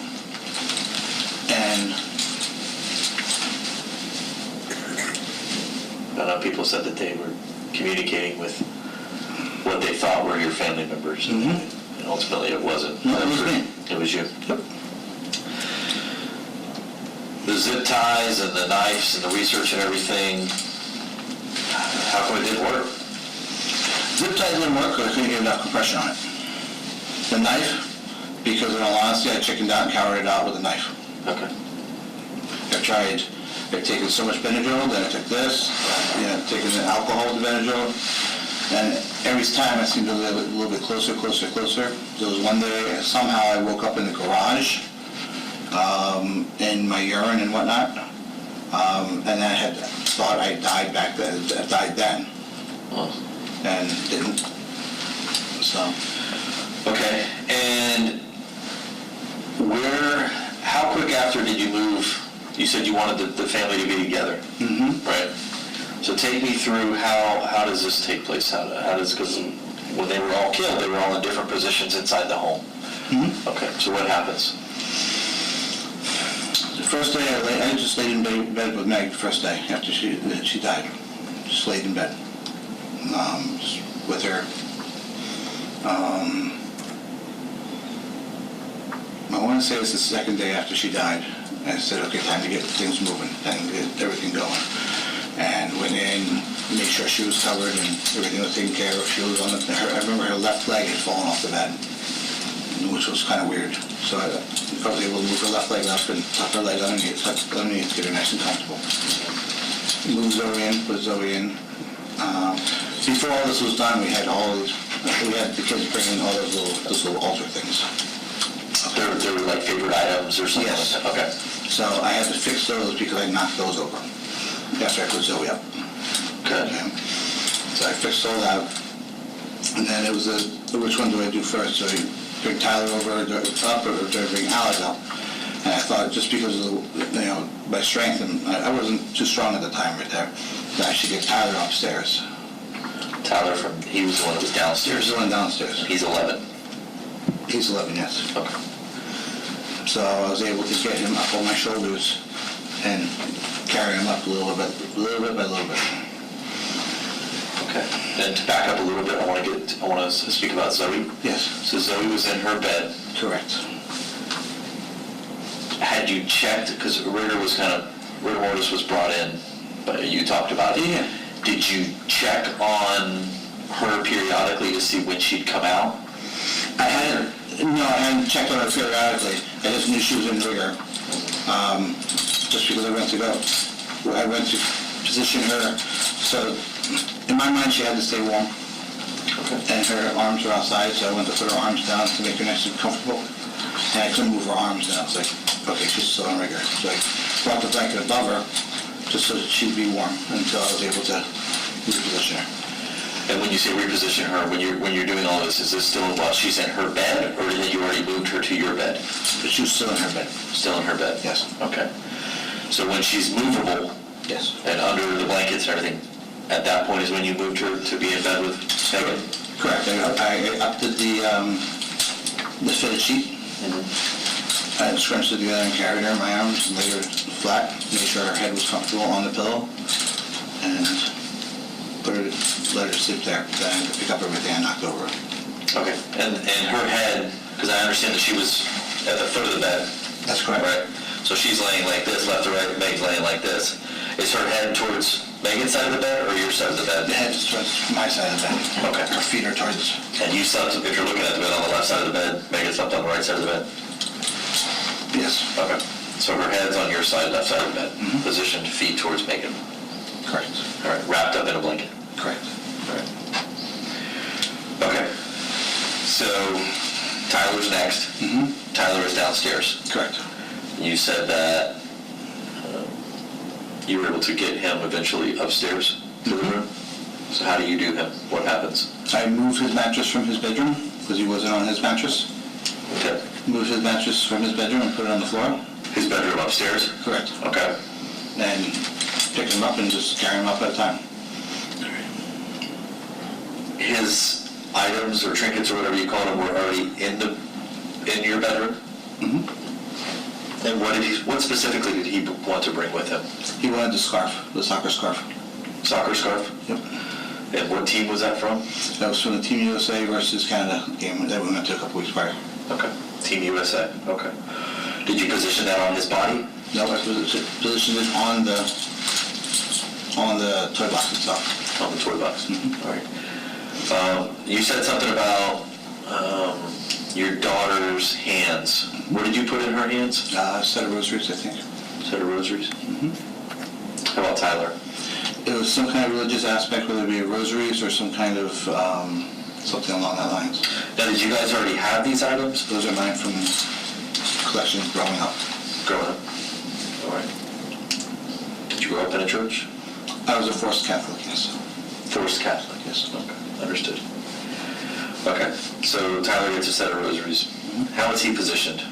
And
I know people said that they were communicating with what they thought were your family members, and ultimately it wasn't.
No, it was me.
It was you.
Yep.
The zip ties and the knives and the research and everything, how come it didn't work?
Zip ties didn't work because I couldn't get enough compression on it. The knife, because in all honesty, I chickened out and cowered it out with a knife.
Okay.
I've taken so much Benadryl, then I took this, taken the alcohol with the Benadryl, and every time I seemed to live a little bit closer. There was one day, somehow I woke up in the garage, in my urine and whatnot, and I had thought I died then, and didn't, so.
Okay, and how quick after did you move? You said you wanted the family to be together, right? So take me through how does this take place? Because when they were all killed, they were all in different positions inside the home. Okay, so what happens?
The first day I just laid in bed with Meg the first day after she died. Just laid in bed just with her. I want to say it's the second day after she died. I said, okay, time to get things moving, time to get everything going. And went in, made sure she was covered and everything was taken care of. She was I remember her left leg had fallen off the bed, which was kind of weird. So I was able to move her left leg up and tuck her leg underneath to get her nice and comfortable. Moved Zoe in, put Zoe in. Before all this was done, we had the kids bring in all those little altar things.
There were like favorite items or something?
Yes.
Like that? Okay.
So I had to fix those because I knocked those over after I put Zoe up.
Okay.
So I fixed all that. And then it was which one do I do first? So I bring Tyler up or do I bring Alec up? And I thought just because of my strength, and I wasn't too strong at the time right there, that I should get Tyler upstairs.
Tyler he was the one that was downstairs?
He was the one downstairs.
He's 11?
He's 11, yes.
Okay.
So I was able to get him up on my shoulders and carry him up a little bit by little bit.
Okay. And to back up a little bit, I want to speak about Zoe.
Yes.
So Zoe was in her bed.
Correct.
Had you checked, because rigor mortis was brought in, but you talked about it.
Yeah.
Did you check on her periodically to see when she'd come out?
I hadn't checked on her periodically. I just knew she was in rigor. Just because I went to position her. So in my mind, she had to stay warm.
Okay.
And her arms were outside, so I went to put her arms down to make her nice and comfortable. And I couldn't move her arms, and I was like, okay, she's still in rigor. So I brought the blanket above her just so that she'd be warm until I was able to reposition her.
And when you say reposition her, when you're doing all this, is this still while she's in her bed, or did you already moved her to your bed?
But she was still in her bed.
Still in her bed?
Yes.
Okay. So when she's movable,
yes,
and under the blankets and everything, at that point is when you moved her to be in bed with Megan?
Correct. I upped the fitted sheet. I scrunched it together and carried her in my arms and laid her flat, made sure her head was comfortable on the pillow, and let her sleep there. Then I could pick up everything I knocked over.
Okay. And her head, because I understand that she was at the foot of the bed.
That's correct.
Right. So she's laying like this, left to right, Meg's laying like this. Is her head towards Megan's side of the bed or your side of the bed?
The head is towards my side of the bed.
Okay.
Her feet are towards...
And you slept, if you're looking at the bed on the left side of the bed, Megan slept on the right side of the bed?
Yes.
Okay. So her head's on your side, left side of the bed, positioned feet towards Megan.
Correct.
All right, wrapped up in a blanket.
Correct.
All right. Okay. So Tyler's next. Tyler is downstairs.
Correct.
You said that you were able to get him eventually upstairs to the room. So how do you do him? What happens?
I moved his mattress from his bedroom, because he wasn't on his mattress.
Okay.
Moved his mattress from his bedroom and put it on the floor.
His bedroom upstairs?
Correct.
Okay.
And pick him up and just carry him up at a time.
His items or trinkets or whatever you call them were already in your bedroom?
Mm-hmm.
And what specifically did he want to bring with him?
He wanted the scarf, the soccer scarf.
Soccer scarf?
Yep.
And what team was that from?
That was from the Team USA versus Canada game that we went to a couple weeks prior.
Okay. Team USA. Okay. Did you position that on his body?
No, I positioned it on the toy box itself.
On the toy box.
Mm-hmm.
All right. You said something about your daughter's hands. What did you put in her hands?
A set of rosaries, I think.
Set of rosaries?
Mm-hmm.
How about Tyler?
It was some kind of religious aspect, whether it be rosaries or some kind of something along that lines.
Now, did you guys already have these items?
Those are mine from collections growing up.
Growing up. All right. Did you grow up in a church?
I was a forced Catholic, yes.
Forced Catholic, yes. Okay. Understood. Okay. So Tyler gets a set of rosaries. How is he positioned?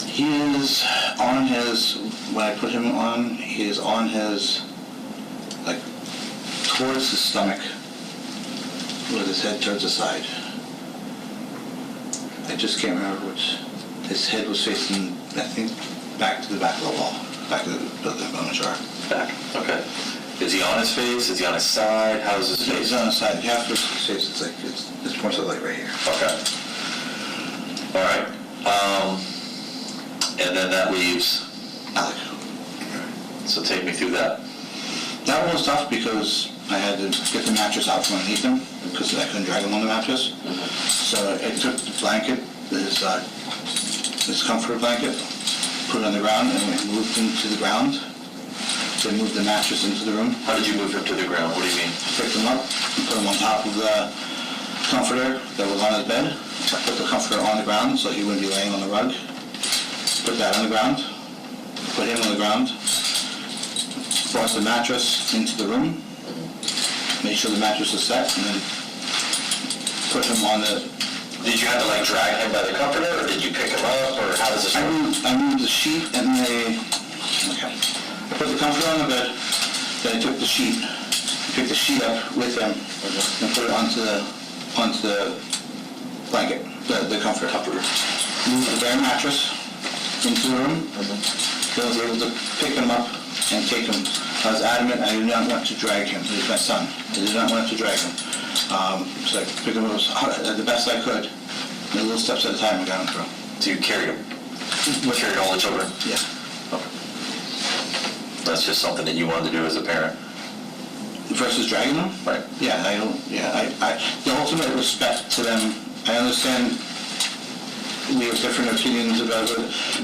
He is on his, when I put him on, he is on his, like, towards his stomach, with his head towards the side. I just can't remember which. His head was facing, I think, back to the back of the wall, back to the building, I'm not sure.
Back. Okay. Is he on his face? Is he on his side? How is his face?
He's on the side. You have to his face, it's like, it's more so like right here.
Okay. All right. And then that leaves
Alec.
So take me through that.
That one was tough because I had to get the mattress out from underneath him because I couldn't drag him on the mattress. So I took the blanket, this comforter blanket, put it on the ground, and we moved him to the ground. Then moved the mattress into the room.
How did you move him to the ground? What do you mean?
Picked him up and put him on top of the comforter that was on his bed. I put the comforter on the ground so he wouldn't be laying on the rug. Put that on the ground. Put him on the ground. Brought the mattress into the room. Made sure the mattress was set, and then put him on the...
Did you have to like drag him by the comforter, or did you pick him up, or how does this work?
I moved the sheet and I put the comforter on the bed, then I took the sheet, picked the sheet up with him, and put it onto the blanket, the comforter. Moved the bare mattress into the room, then I was able to pick him up and take him. I was adamant I did not want to drag him. He was my son. I did not want to drag him. So I picked him up the best I could, and little steps at a time I got him through.
So you carried him? Carried all the children?
Yeah.
Okay. That's just something that you wanted to do as a parent?
Versus dragging them?
Right.
Yeah, the ultimate respect to them, I understand we have different opinions about it,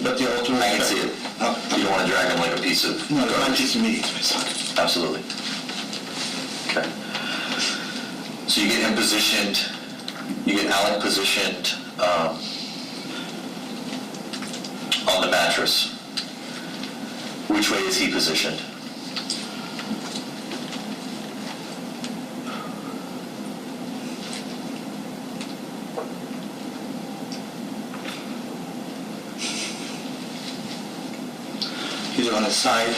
but the ultimate...
I can see it. You don't want to drag them like a piece of...
No, it's not just me, it's my son.
Absolutely. Okay. So you get him positioned, you get Alec positioned on the mattress. Which way is he positioned?
He's on his side.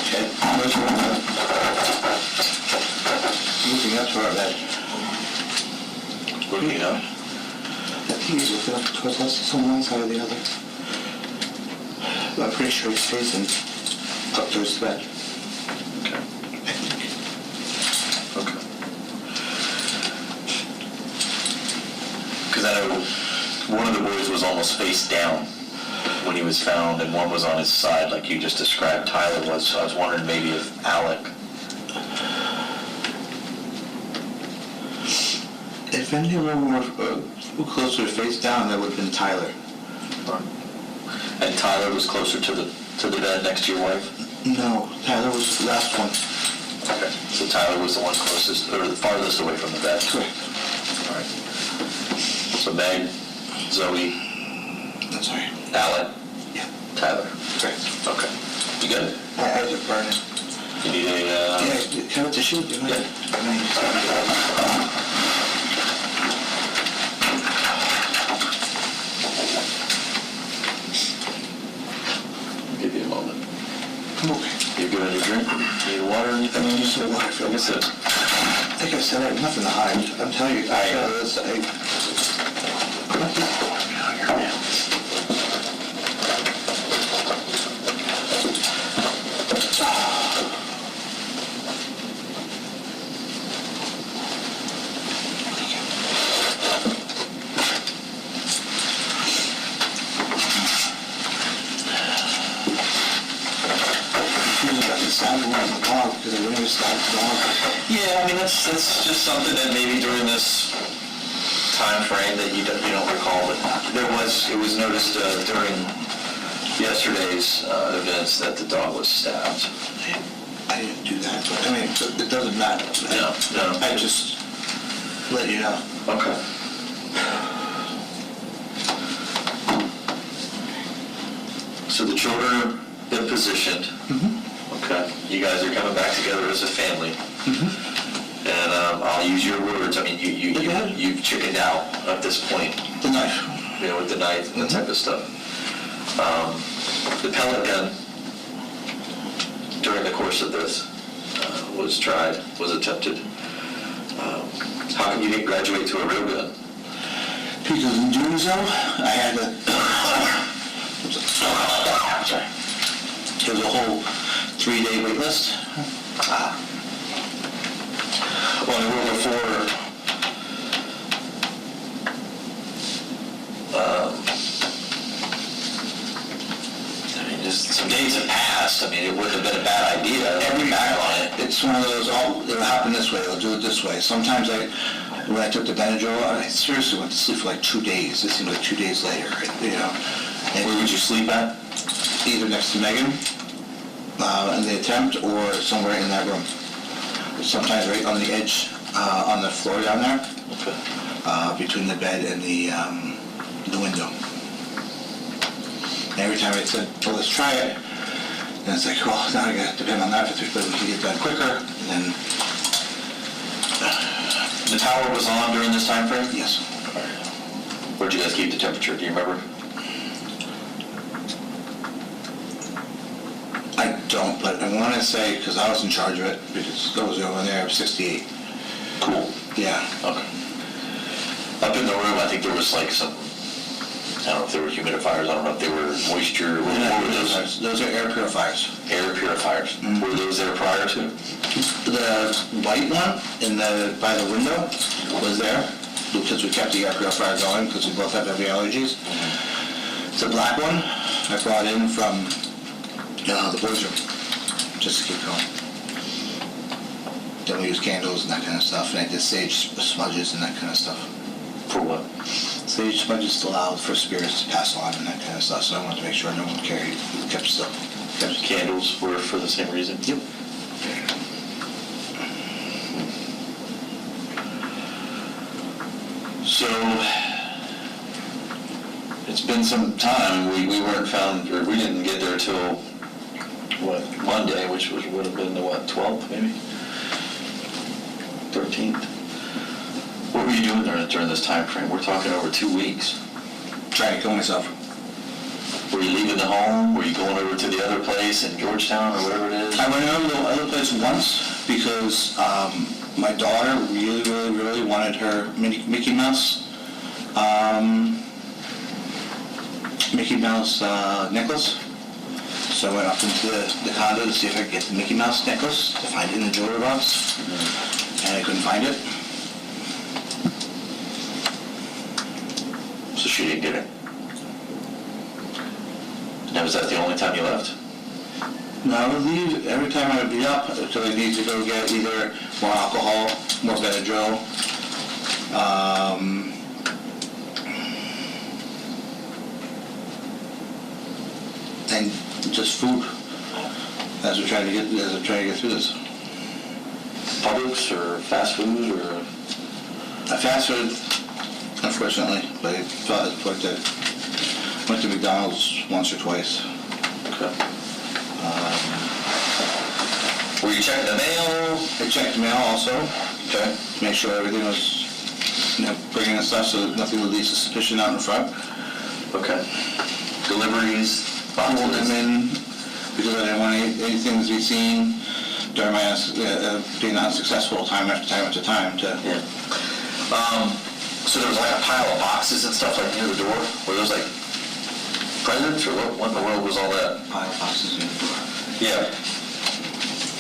Okay. Looking up to our bed.
Looking up?
I think he's looking up towards us. It's on one side or the other. I'm pretty sure he's facing up towards the bed.
Okay.
I think.
Okay. Because I know one of the boys was almost face down when he was found, and one was on his side, like you just described Tyler was. So I was wondering maybe if Alec...
If anyone were closer face down, that would have been Tyler.
And Tyler was closer to the bed next to your wife?
No, Tyler was the last one.
Okay. So Tyler was the one closest, or the farthest away from the bed?
Correct.
All right. So Meg, Zoe,
I'm sorry.
Alec?
Yeah.
Tyler?
Correct.
Okay. You good?
My eyes are burning.
You need a,
Yeah, can I have a tissue?
Yeah. I'll give you a moment.
I'm okay.
You good on your drink? Need water or anything?
I need some water.
Like I said.
Like I said, I have nothing to hide. I'm telling you, because I really started the dog.
Yeah, I mean, that's just something that maybe during this time frame that you don't recall, but it was noticed during yesterday's events that the dog was stabbed.
I didn't do that, but I mean, it doesn't matter.
No.
I just let you know.
Okay. So the children have been positioned. Okay. You guys are coming back together as a family. And I'll use your words. I mean, you've chickened out at this point.
The knife.
You know, with the knife and that type of stuff. The pellet gun, during the course of this, was attempted. How come you didn't graduate to a real gun?
Because in doing so, I had to... Sorry. There was a whole 3-day wait list.
Well, in World War IV, I mean, just some days have passed. I mean, it wouldn't have been a bad idea.
Every
back on it.
It's one of those, it'll happen this way, it'll do it this way. Sometimes when I took the Benadryl, I seriously went to sleep for like 2 days. It seemed like 2 days later, you know. And
Where would you sleep at?
either next to Megan in the attempt or somewhere in that room. Sometimes right on the edge, on the floor down there,
Okay.
between the bed and the window. And every time I said, well, let's try it, and it's like, well, now I got to depend on that for 3, but we can get done quicker, and then,
The tower was on during this time frame?
yes.
Where'd you guys keep the temperature? Do you remember?
I don't, but I want to say, because I was in charge of it, because I was over there, 68.
Cool.
Yeah.
Okay. Up in the room, I think there was like some, I don't know if they were humidifiers, I don't know if they were moisture, what were those?
Those are air purifiers.
Air purifiers. Were those there prior to?
The white one by the window was there, because we kept the air purifier going, because we both have heavy allergies. The black one I brought in from the boys' room, just to keep going. Then we use candles and that kind of stuff, and I did sage smudges and that kind of stuff.
For what?
Sage smudges allowed for spirits to pass on and that kind of stuff, so I wanted to make sure no one kept still.
Candles were for the same reason?
Yep.
So, it's been some time, we weren't found, or we didn't get there till, Monday, which would have been the 12th, maybe? 13th? What were you doing during this time frame? We're talking over 2 weeks.
Trying to kill myself.
Were you leaving the home? Were you going over to the other place in Georgetown or whatever it is?
I went over to the other place once because my daughter really wanted her Mickey Mouse necklace. So I went up into the condo to see if I could get the Mickey Mouse necklace, to find it in the jewelry box, and I couldn't find it.
So she didn't get it. Now, was that the only time you left?
No, I would leave every time I would be up until I need to go get either more alcohol, more Benadryl, and just food as we're trying to get through this.
Publix or fast food or?
Fast food, unfortunately, but I thought at the point that Went to McDonald's once or twice.
Okay. Were you checking the mail?
I checked the mail also,
Okay.
to make sure everything was, bringing in stuff so that nothing would lead to suspicion out in front.
Okay. Deliveries,
Pulled them
boxes.
in because I didn't want anything to be seen during my being unsuccessful time after time after time to...
Yeah. So there was like a pile of boxes and stuff like near the door? Were those like presents or what in the world was all that?
Pile of boxes in the door.
Yeah.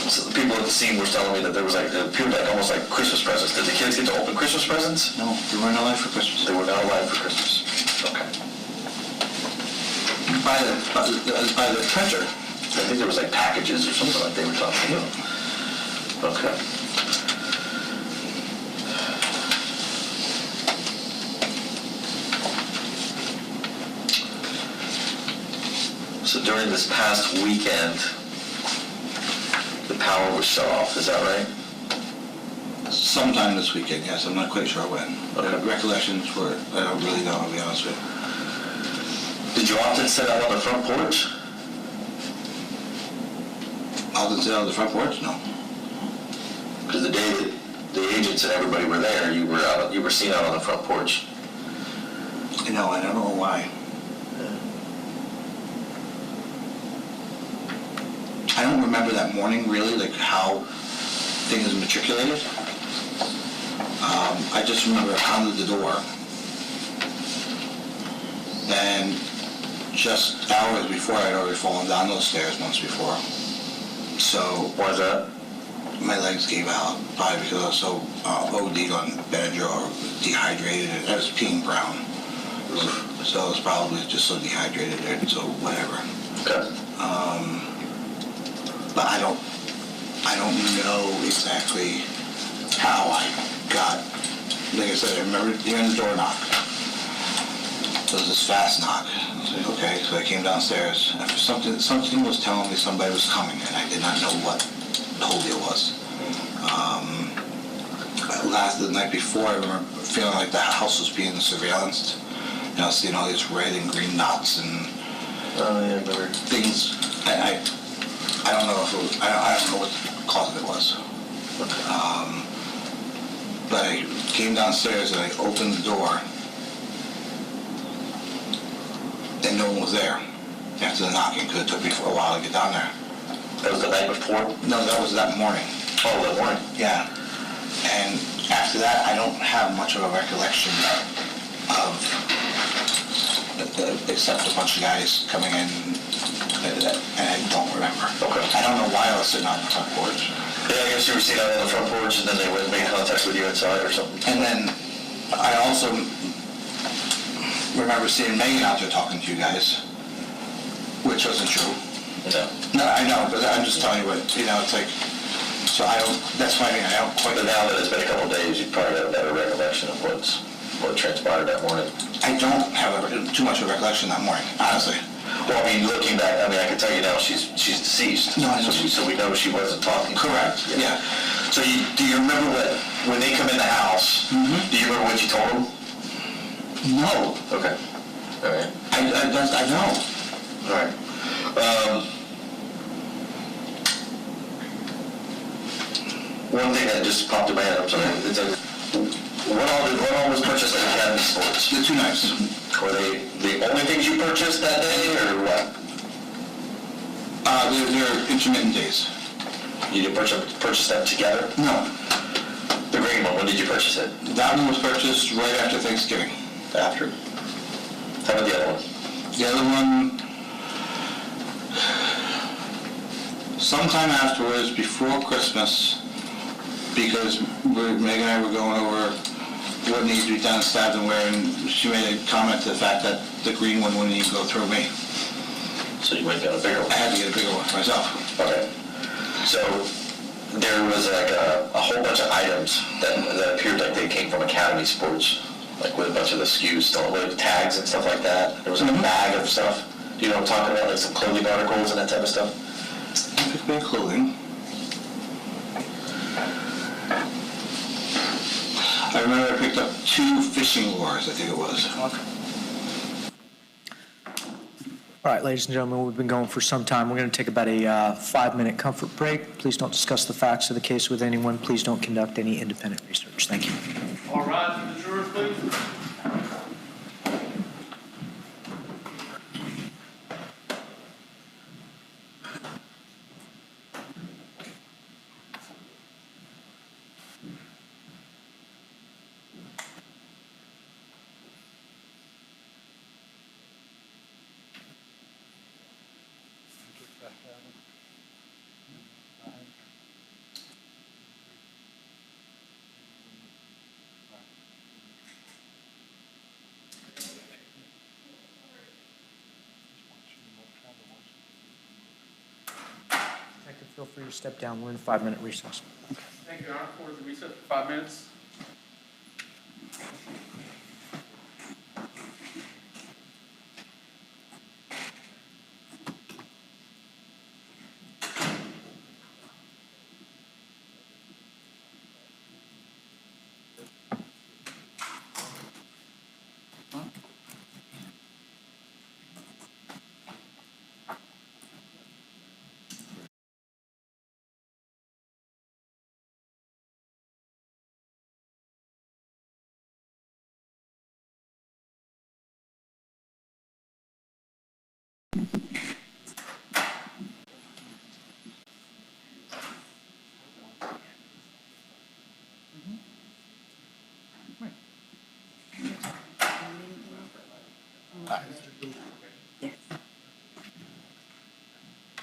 So the people at the scene were telling me that there was like, it appeared like almost like Christmas presents. Did the kids get to open Christmas presents?
No, they weren't alive for Christmas.
They were not allowed for Christmas. Okay.
By the printer.
I think there was like packages or something like they were talking about. Okay. So during this past weekend, the power was shut off, is that right?
Sometime this weekend, yes. I'm not quite sure when.
Okay.
The recollections were, I don't really know, I'll be honest with you.
Did you often sit out on the front porch?
Often sit on the front porch? No.
Because the day that the agents and everybody were there, you were seen out on the front porch.
No, I don't know why. I don't remember that morning really, like how things matriculated. I just remember I pounded the door. And just hours before, I'd already fallen down those stairs once before. So
Why is that?
my legs gave out, probably because I was so OD'd on Benadryl or dehydrated. I was peeing brown. So I was probably just so dehydrated there, so whatever.
Okay.
But I don't know exactly how I got, like I said, I remember hearing the door knock. It was this fast knock. I was like, okay, so I came downstairs. After something was telling me somebody was coming, and I did not know what the whole deal was. The night before, I remember feeling like the house was being surveillanced. You know, seeing all these red and green dots and
Oh, yeah, I remember.
things. I don't know if it was, I don't know what the cause of it was. But I came downstairs and I opened the door and no one was there after the knocking, because it took me for a while to get down there.
That was the night before?
No, that was that morning.
Oh, that morning.
Yeah. And after that, I don't have much of a recollection of, except a bunch of guys coming in, and I don't remember.
Okay.
I don't know why I was sitting on the front porch.
Yeah, I guess you were seen out on the front porch and then they went and made contact with you inside or something.
And then I also remember seeing Megan out there talking to you guys, which wasn't true.
No.
No, I know, but I'm just telling you what, it's like, so I don't, that's why I don't quite...
But now that it's been a couple of days, you probably have a better recollection of what transpired that morning.
I don't have too much of a recollection that morning, honestly.
Well, I mean, looking back, I can tell you now she's deceased.
No, I know.
So we know she wasn't talking.
Correct, yeah.
So do you remember when they come in the house, do you remember what you told them?
No.
Okay. All right.
I know.
All right. One thing that just popped in my head, I'm sorry. What all was purchased at Academy Sports?
The two knives.
Were they the only things you purchased that day, or what?
They're intermittent days.
You didn't purchase them together?
No.
The green one, when did you purchase it?
That one was purchased right after Thanksgiving.
After. How about the other one?
The other one, sometime afterwards, before Christmas, because Megan and I were going over what needs to be done, stabbed and where, and she made a comment to the fact that the green one wouldn't even go through me.
So you went and got a bigger one?
I had to get a bigger one for myself.
Okay. So there was like a whole bunch of items that appeared like they came from Academy Sports, like with a bunch of the SKUs still, with tags and stuff like that. There was like a bag of stuff. Do you know what I'm talking about? Like some clothing articles and that type of stuff?
I picked my clothing. I remember I picked up 2 fishing lures, I think it was.
All right, ladies and gentlemen, we've been going for some time. We're going to take about a 5-minute comfort break. Please don't discuss the facts of the case with anyone. Please don't conduct any independent research. Thank you.
All rise for the jurors, please.
Detective, feel free to step down. We're in a 5-minute recess.
Thank you, Your Honor. Court is in recess for 5 minutes.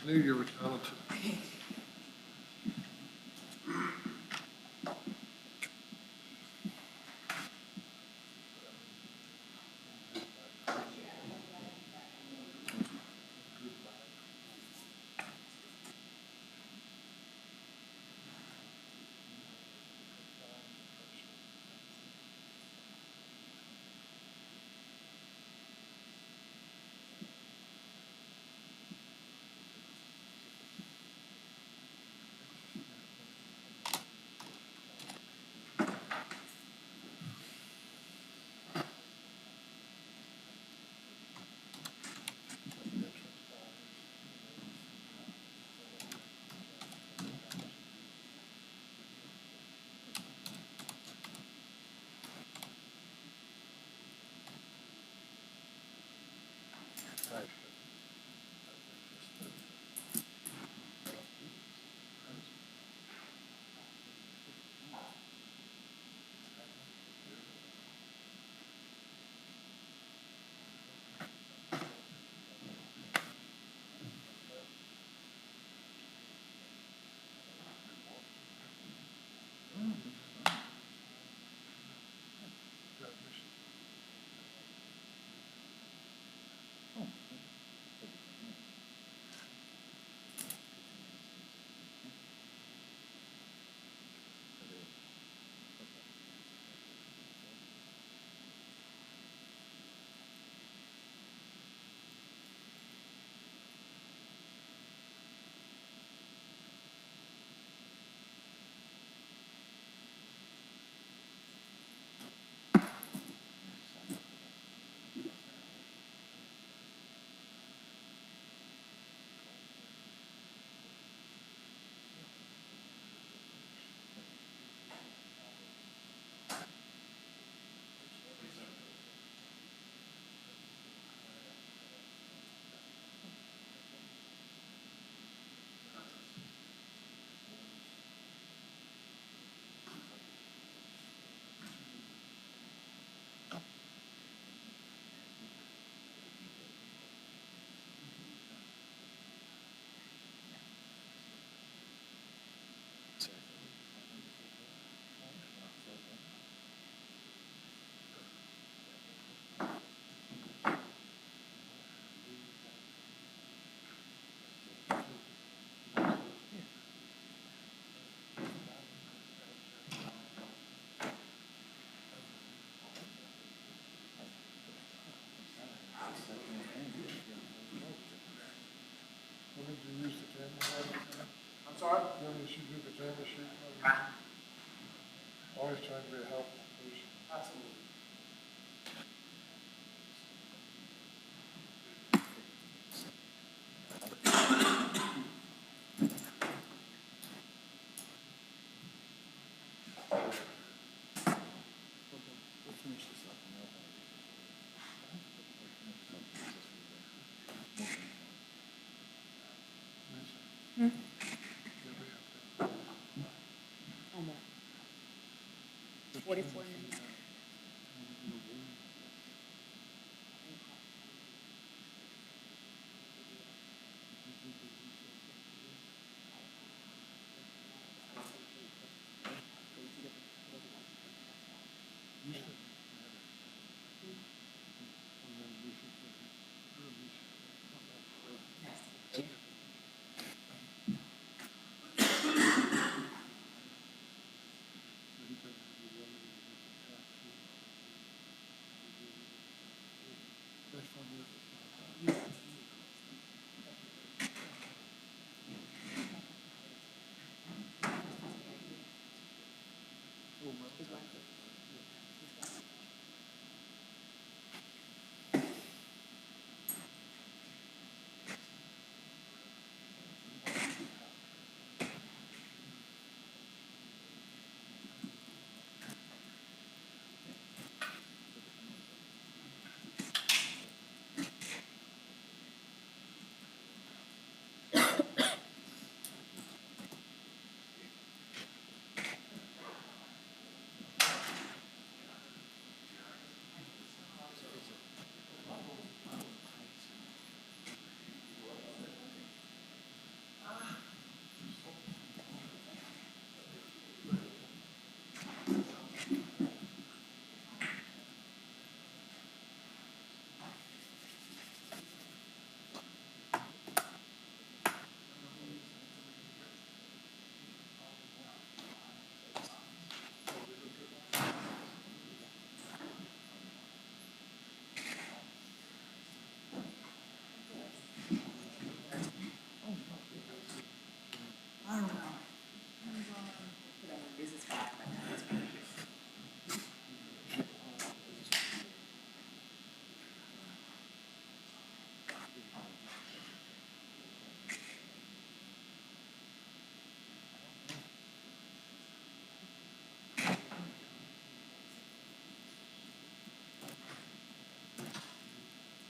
Knew you were talented. When did you use the camera?
I'm sorry?
When did you do the camera shoot? Always trying to be a helpful person.
Absolutely.
Almost. 44 minutes.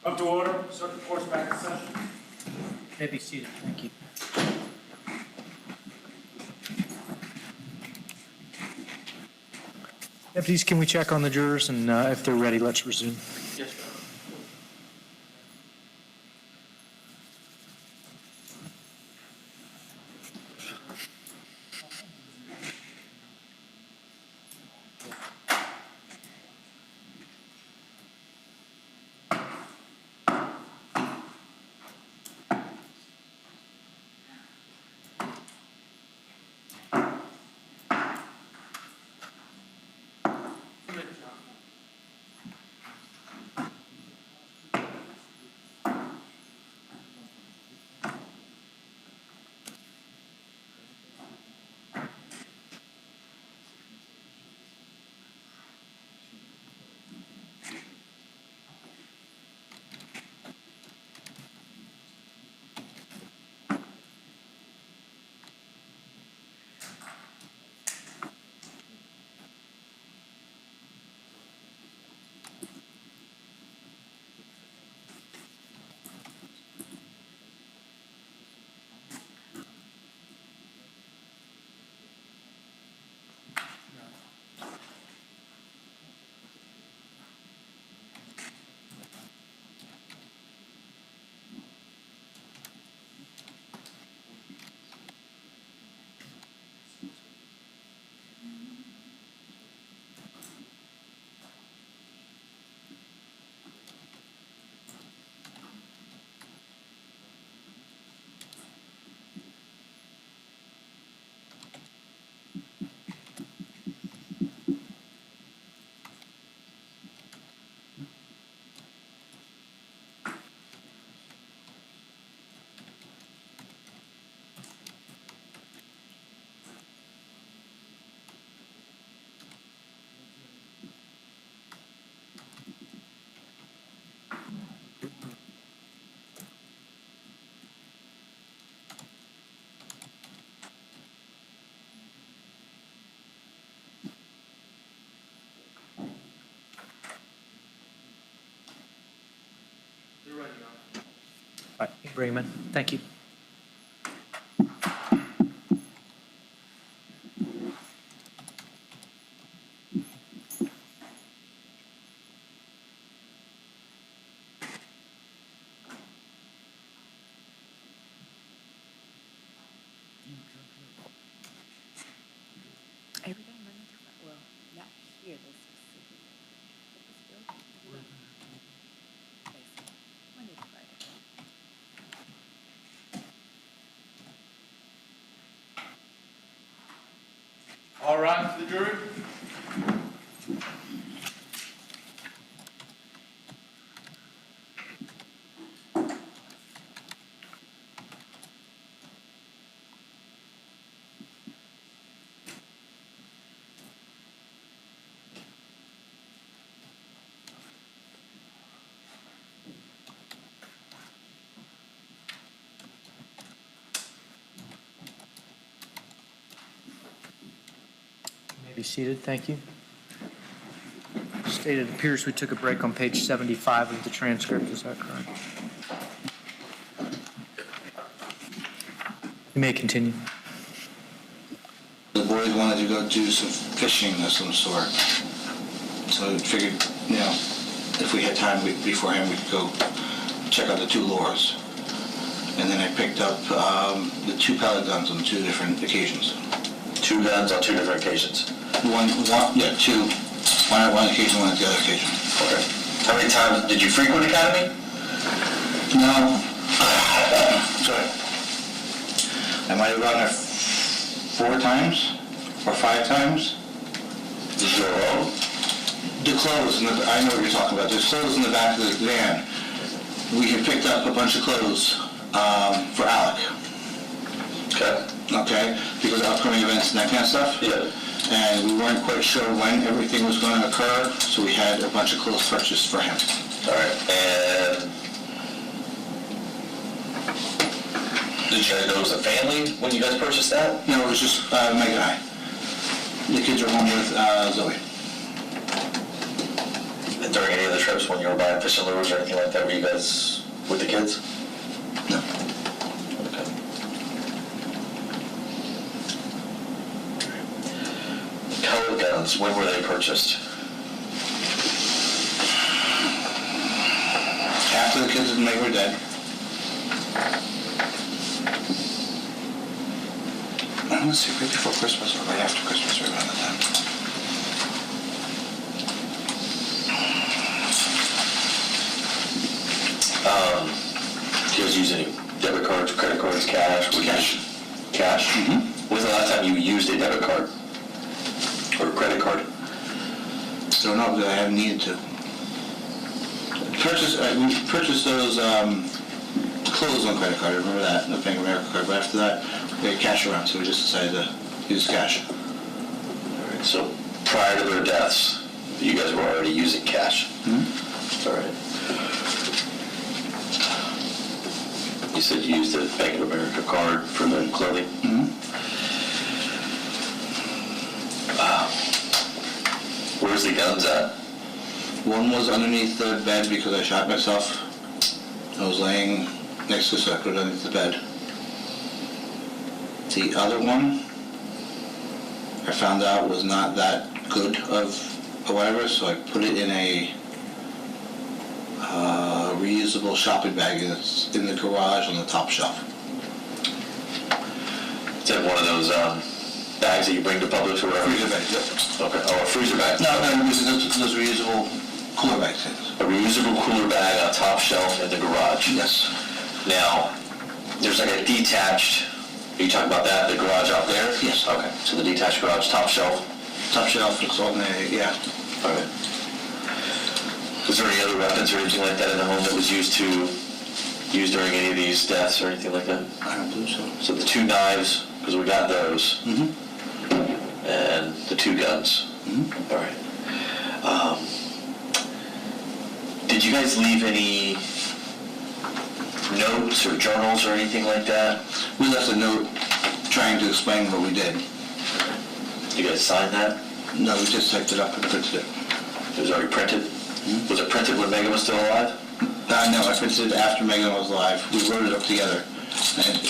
Up to order, circuit court's back in session.
May be seated. Thank you. Deputies, can we check on the jurors, and if they're ready, let's resume.
Yes, sir.
All right, bring him in. Thank you.
All right, to the jury?
You may be seated. Thank you. It appears we took a break on page 75 of the transcript. Is that correct? You may continue.
The boys wanted to go do some fishing of some sort. So we figured, if we had time beforehand, we could go check out the 2 lures. And then I picked up the 2 pellet guns on 2 different occasions.
2 guns on 2 different occasions.
2. One at one occasion, one at the other occasion.
Okay. How many times did you frequent Academy?
No. Sorry. I might have gone there 4 times or 5 times.
Did you go alone?
The clothes, I know what you're talking about. There's clothes in the back of the van. We had picked up a bunch of clothes for Alec. Okay? Because of upcoming events and that kind of stuff.
Yeah.
And we weren't quite sure when everything was going to occur, so we had a bunch of clothes purchased for him.
All right. And did you guys know it was a family when you guys purchased that?
No, it was just Megan and I. The kids are home with Zoe.
And during any of the trips when you were buying fishing lures or anything like that, were you guys with the kids?
No.
Okay. Pellet guns, when were they purchased?
After the kids and Meg were dead. Let's see, right before Christmas or right after Christmas, right around that time.
Do you guys use any debit cards, credit cards, cash?
Cash.
Cash?
Mm-hmm.
When's the last time you used a debit card? Or a credit card?
I don't know, but I haven't needed to. We purchased those clothes on credit card, I remember that, the Bank of America card, but after that, we had cash around, so we just decided to use cash.
All right, so prior to their deaths, you guys were already using cash?
Mm-hmm.
All right. You said you used a Bank of America card for the clothing?
Mm-hmm.
Where's the guns at?
One was underneath the bed because I shot myself. I was laying next to the circuit underneath the bed. The other one, I found out was not that good of a whatever, so I put it in a reusable shopping bag that's in the garage on the top shelf.
Is that one of those bags that you bring to Publix or wherever?
Freezer bag, yep.
Okay, oh, a freezer bag.
No, those reusable cooler bags.
A reusable cooler bag on top shelf in the garage.
Yes.
Now, there's like a detached, are you talking about that, the garage out there?
Yes.
Okay, so the detached garage, top shelf.
Top shelf, it's on the, yeah.
Okay. Was there any other weapons or anything like that in the home that was used during any of these deaths or anything like that?
I don't believe so.
So the 2 knives, because we got those,
Mm-hmm.
and the 2 guns.
Mm-hmm.
All right. Did you guys leave any notes or journals or anything like that?
We left a note trying to explain what we did.
You guys sign that?
No, we just typed it up and printed it.
It was already printed? Was it printed when Megan was still alive?
No, I printed it after Megan was alive. We wrote it up together,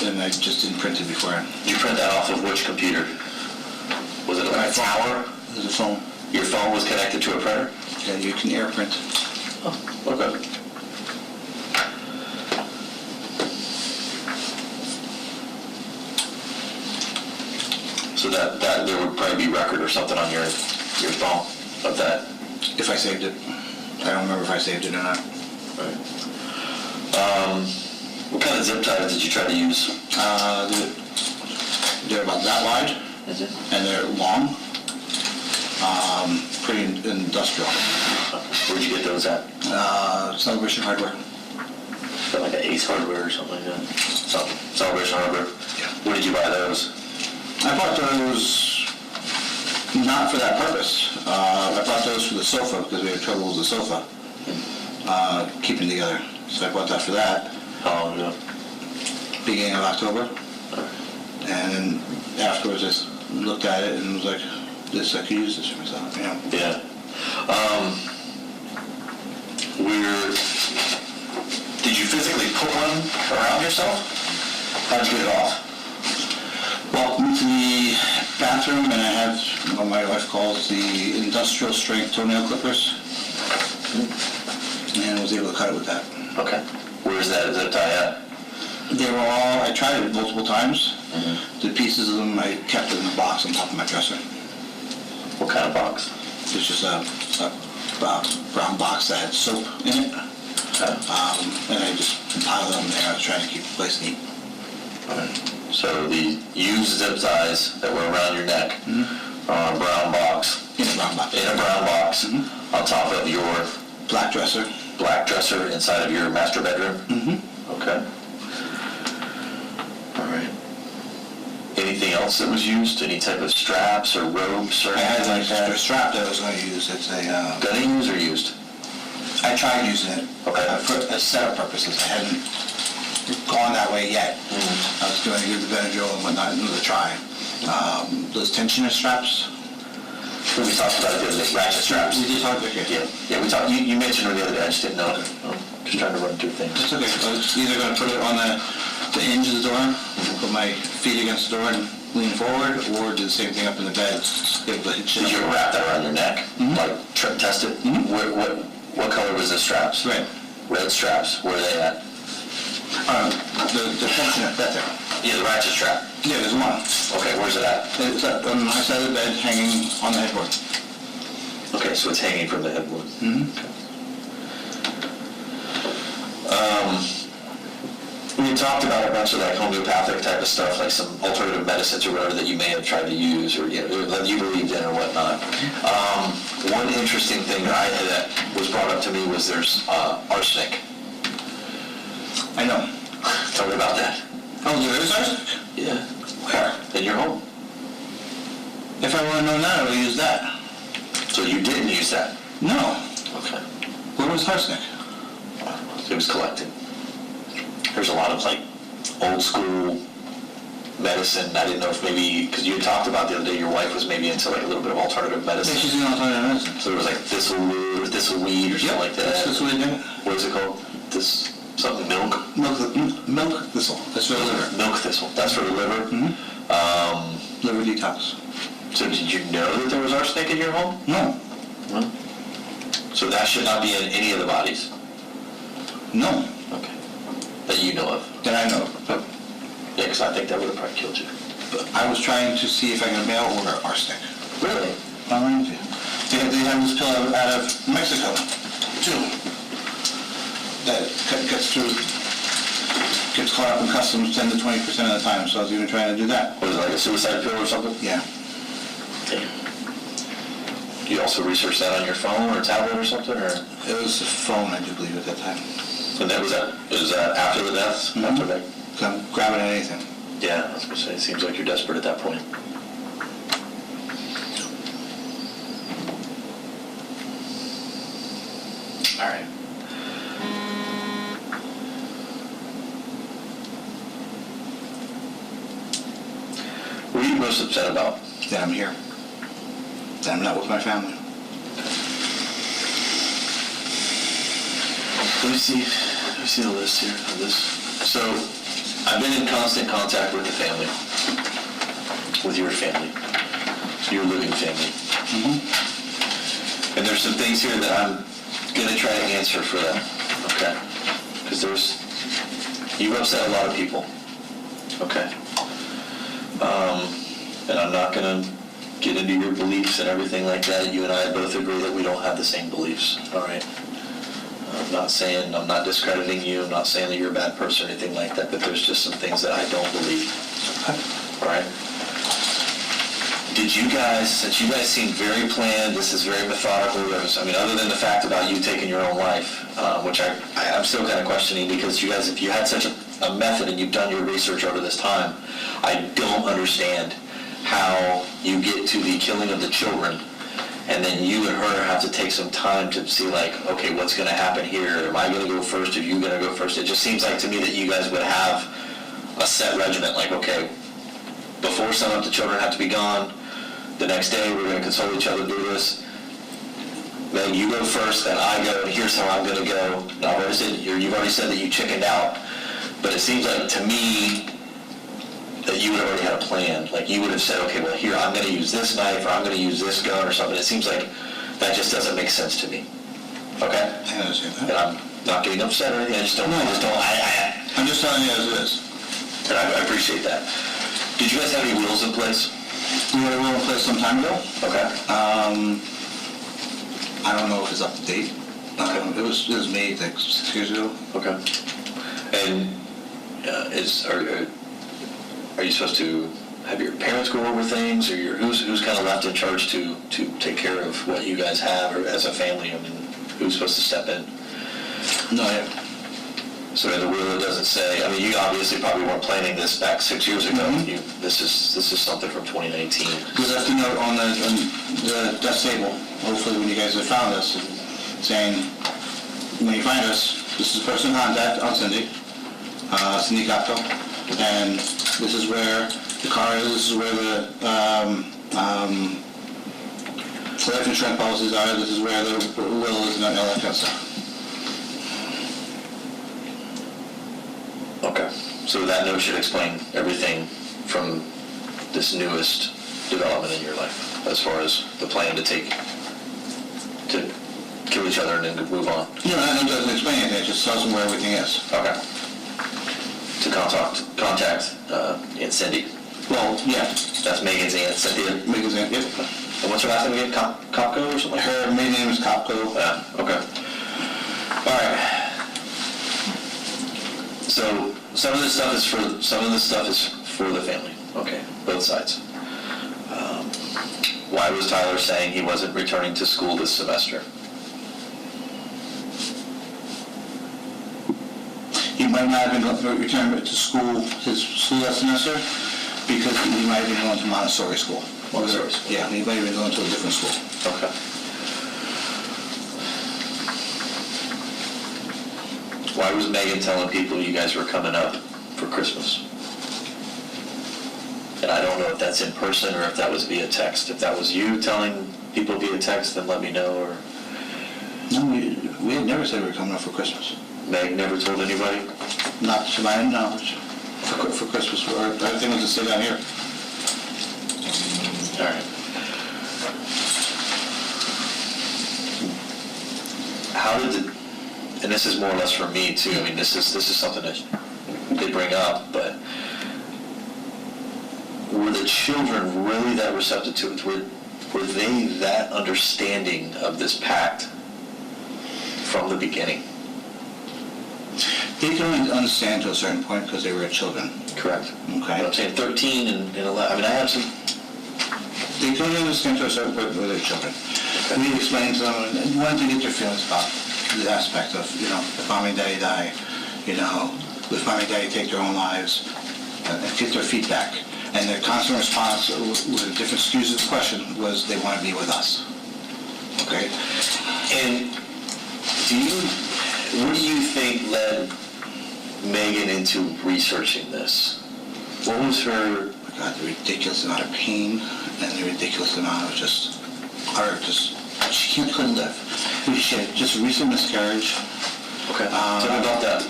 and I just didn't print it beforehand.
Did you print that off of which computer? Was it a tower?
It was a phone.
Your phone was connected to a printer?
Yeah, you can air print.
Oh, okay. So that there would probably be record or something on your phone of that.
If I saved it. I don't remember if I saved it or not.
Right. What kind of zip ties did you try to use?
They're about that wide, and they're long, pretty industrial.
Where'd you get those at?
Celebration Hardware.
Is that like an Ace Hardware or something like that? Celebration Hardware?
Yeah.
Where did you buy those?
I bought those not for that purpose. I bought those for the sofa because we had trouble with the sofa keeping together. So I bought that for that.
How long ago?
Beginning of October. And then afterwards I just looked at it and was like, I could use this for myself. Yeah.
Yeah. Did you physically put one around yourself? How'd you get it off?
Walked into the bathroom and I have what my wife calls the industrial strength toenail clippers. And was able to cut it with that.
Okay. Where's that zip tie at?
They were all, I tried it multiple times. The pieces of them I kept in the box on top of my dresser.
What kind of box?
It's just a brown box that had soap in it.
Okay.
And I just piled them there. I was trying to keep the place neat.
So the used zip ties that were around your neck are on a brown box.
In a brown box.
In a brown box on top of your
Black dresser.
black dresser inside of your master bedroom? Okay. All right. Anything else that was used? Any type of straps or ropes or
I had
anything
an
like that?
extra strap that I was going to use. It's a,
Gunning used or used?
I tried using it
Okay.
for setup purposes. I hadn't gone that way yet. I was going to give the Benadryl and whatnot another try. Those tensioner straps.
We talked about it, the ratchet straps.
We did talk about it.
Yeah, we talked, you mentioned it the other day, I just didn't know. Just trying to run through things.
It's okay. I was either going to put it on the hinge of the door, put my feet against the door and lean forward, or do the same thing up in the bed, able to hitch it
Did you
up.
wrap that around your neck? Like test it? What color was the straps?
Red.
Red straps. Where are they at?
The tensioner, that there.
Yeah, the ratchet strap.
Yeah, there's one.
Okay, where's it at?
It's up on my side of the bed, hanging on the headboard.
Okay, so it's hanging from the headboard. We talked about a bunch of like homeopathic type of stuff, like some alternative medicines or whatever that you may have tried to use or that you believed in or whatnot. One interesting thing that was brought up to me was there's arsenic.
I know.
Tell me about that.
Oh, there is arsenic?
Yeah.
Where?
In your home.
If I would have known that, I would have used that.
So you didn't use that?
No.
Okay.
Where was arsenic?
It was collected. There's a lot of like old school medicine. I didn't know if maybe, because you had talked about the other day, your wife was maybe into like a little bit of alternative
Yeah,
medicine.
she's doing alternative medicine.
So there was like thistlewood or thistleweed or something like that.
That's what we do.
What is it called? Something milk?
Milk thistle. That's for the liver.
Milk thistle. That's for the liver.
Liver detox.
So did you know that there was arsenic in your home?
No.
So that should not be in any of the bodies?
No.
Okay. That you know of?
That I know. But
Yeah, because I think that would have probably killed you.
I was trying to see if I could mail order arsenic.
Really?
They have this pill out of Mexico, too. That gets caught up in customs 10 to 20% of the time, so I was even trying to do that.
Was it like a suicide pill or something?
Yeah.
Damn. You also researched that on your phone or tablet or something, or?
It was a phone, I do believe, at that time.
And that was that after the deaths? After that?
So I'm grabbing at anything.
Yeah, I was going to say, it seems like you're desperate at that point. All right. What are you most upset about?
That I'm here. That I'm not with my family.
Let me see the list here of this. So, I've been in constant contact with the family, with your family, your living family. And there's some things here that I'm going to try to answer for them, okay? Because you've upset a lot of people, okay? And I'm not going to get into your beliefs and everything like that. You and I both agree that we don't have the same beliefs, all right? I'm not discrediting you, I'm not saying that you're a bad person or anything like that, but there's just some things that I don't believe, all right? did you guys, since you guys seem very planned, this is very methodical, other than the fact about you taking your own life, which I'm still kind of questioning, because you guys, if you had such a method and you've done your research over this time, I don't understand how you get to the killing of the children, and then you and her have to take some time to see, like, okay, what's going to happen here? Am I going to go first? Are you going to go first? It just seems like to me that you guys would have a set regiment, like, okay, before sunup, the children have to be gone. The next day, we're going to console each other, do this. Then you go first, then I go, and here's how I'm going to go. And you've already said that you chickened out, but it seems like to me that you would have already had a plan. Like you would have said, okay, well here, I'm going to use this knife, or I'm going to use this gun or something. It seems like that just doesn't make sense to me. Okay?
I understand that.
And I'm not getting upset or anything. I'm
just telling you as it is.
And I appreciate that. Did you guys have any wills in place?
We had a will in place some time ago.
Okay.
I don't know if it's up to date. It was made like 6 years ago.
Okay. And are you supposed to have your parents go over things, or who's kind of left in charge to take care of what you guys have, or as a family? Who's supposed to step in?
No, yeah.
So in the will, it doesn't say. You obviously probably weren't planning this back 6 years ago.
Mm-hmm.
This is something from 2019.
We left a note on the death table, hopefully when you guys have found us, saying, when you find us, this is the person in contact on Cindy Copco, and this is where the car is, this is where the life insurance policies are, this is where the will is, and all that kind of stuff.
Okay. So that note should explain everything from this newest development in your life, as far as the plan to kill each other and then move on.
No, that doesn't explain anything, it just tells them where everything is.
Okay. To contact Aunt Cindy.
Well, yeah.
That's Megan's Aunt Cynthia.
Megan's Aunt, yep.
And what's her last name again? Copco or something like that?
Her maiden name is Copco.
Yeah, okay. All right. So some of this stuff is for the family. Okay, both sides. Why was Tyler saying he wasn't returning to school this semester?
He might not have been returning to school, his school that semester, because he might have been going to Montessori school.
Montessori school.
Yeah, he might have been going to a different school.
Okay. Why was Megan telling people you guys were coming up for Christmas? And I don't know if that's in person or if that was via text. If that was you telling people via text, then let me know. Or
No, we had never said we were coming up for Christmas.
Meg never told anybody?
Not to my knowledge. For Christmas, everything was to stay down here.
All right. How did and this is more or less for me too, this is something that they bring up, but were the children really that receptive to it? Were they that understanding of this pact from the beginning?
They can only understand to a certain point because they were children.
Correct.
Okay.
I'm saying 13 and 11. I have some.
They can only understand to a certain point with their children.
Okay.
We explained to them and wanted to get their feelings about the aspect of, if mommy and daddy die, if mommy and daddy take their own lives, and get their feedback. And their constant response with a different excuse of the question was they want to be with us. Okay?
And what do you think led Megan into researching this? What was her...
Oh my God, the ridiculous amount of pain and the ridiculous amount of she couldn't live. She had just a recent miscarriage.
Okay. Tell me about that.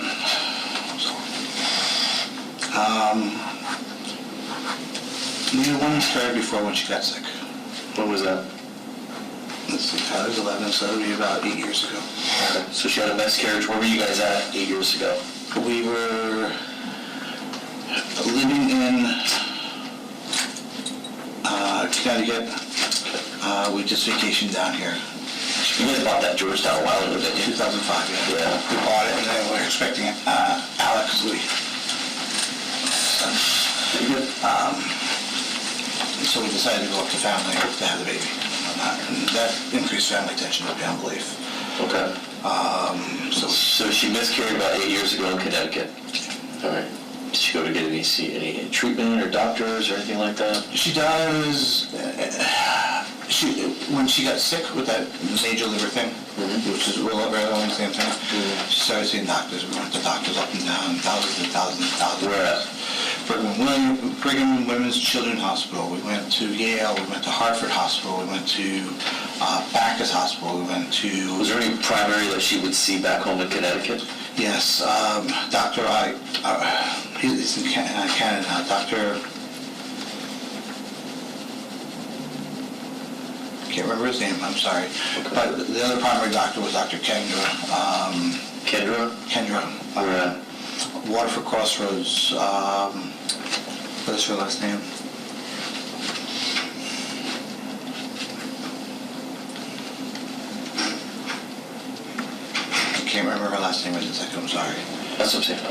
We had one miscarriage before when she got sick.
When was that?
Let's see, I was 11, so it would be about 8 years ago.
Okay. So she had a miscarriage. Where were you guys at 8 years ago?
We were living in Connecticut. We just vacationed down here.
You guys bought that Georgetown a while ago, didn't you?
2005, yeah.
Yeah.
We bought it and then we were expecting Alec, So we decided to go up to family to have the baby. And that increased family tension beyond belief.
Okay.
So
So she miscarried about 8 years ago in Connecticut. All right. Did she go to get any treatment or doctors or anything like that?
she does, when she got sick with that major liver thing, which is real the same thing, she started seeing doctors. We went to doctors up and down, thousands and thousands and thousands.
Where at?
Brigham Women's Children's Hospital. We went to Yale. We went to Hartford Hospital. We went to Backus Hospital. We went to...
Was there any primary that she would see back home in Connecticut?
Yes, Dr. He's in Canada now. Dr. Can't remember his name. I'm sorry.
Okay.
But the other primary doctor was Dr. Kendra.
Kendra? Where at?
Waterford Crossroads. What is her last name? I can't remember her last name. Wait a second. I'm sorry.
That's what I'm saying.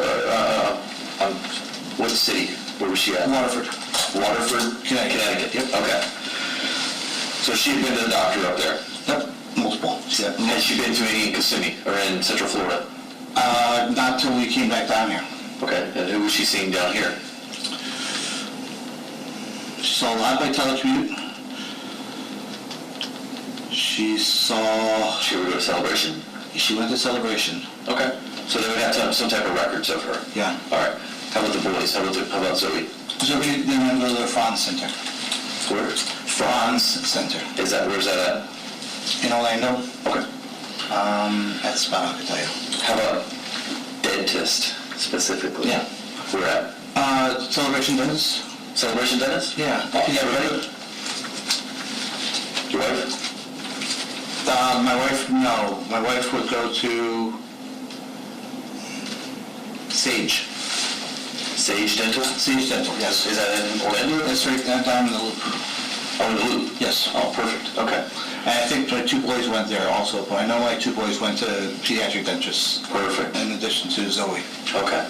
What city? Where was she at?
Waterford.
Waterford?
Connecticut.
Yep. Okay. So she had been to the doctor up there.
Yep. Multiple. Yeah.
Had she been to any in Kissimmee or in Central Florida?
Not till we came back down here.
Okay. And who was she seeing down here?
She saw a lot by telecommute. She saw...
She would go to Celebration?
She went to Celebration.
Okay. So they would have to have some type of records of her?
Yeah.
All right. How about the boys? How about Zoe?
So we then went to the Franz Center.
Where?
Franz Center.
Where's that at?
In Orlando.
Okay.
That's about all I can tell you.
How about dentist specifically?
Yeah.
Where at?
Celebration Dentist.
Celebration dentist?
Yeah.
Oh, everybody? Your wife?
My wife, no. My wife would go to Sage.
Sage Dental?
Sage Dental, yes.
Is that in Orlando?
That's right down in the loop.
Oh, in the Loop?
Yes.
Oh, perfect. Okay.
And I think my two boys went there also, but I know my two boys went to pediatric dentists.
Perfect.
In addition to Zoe.
Okay.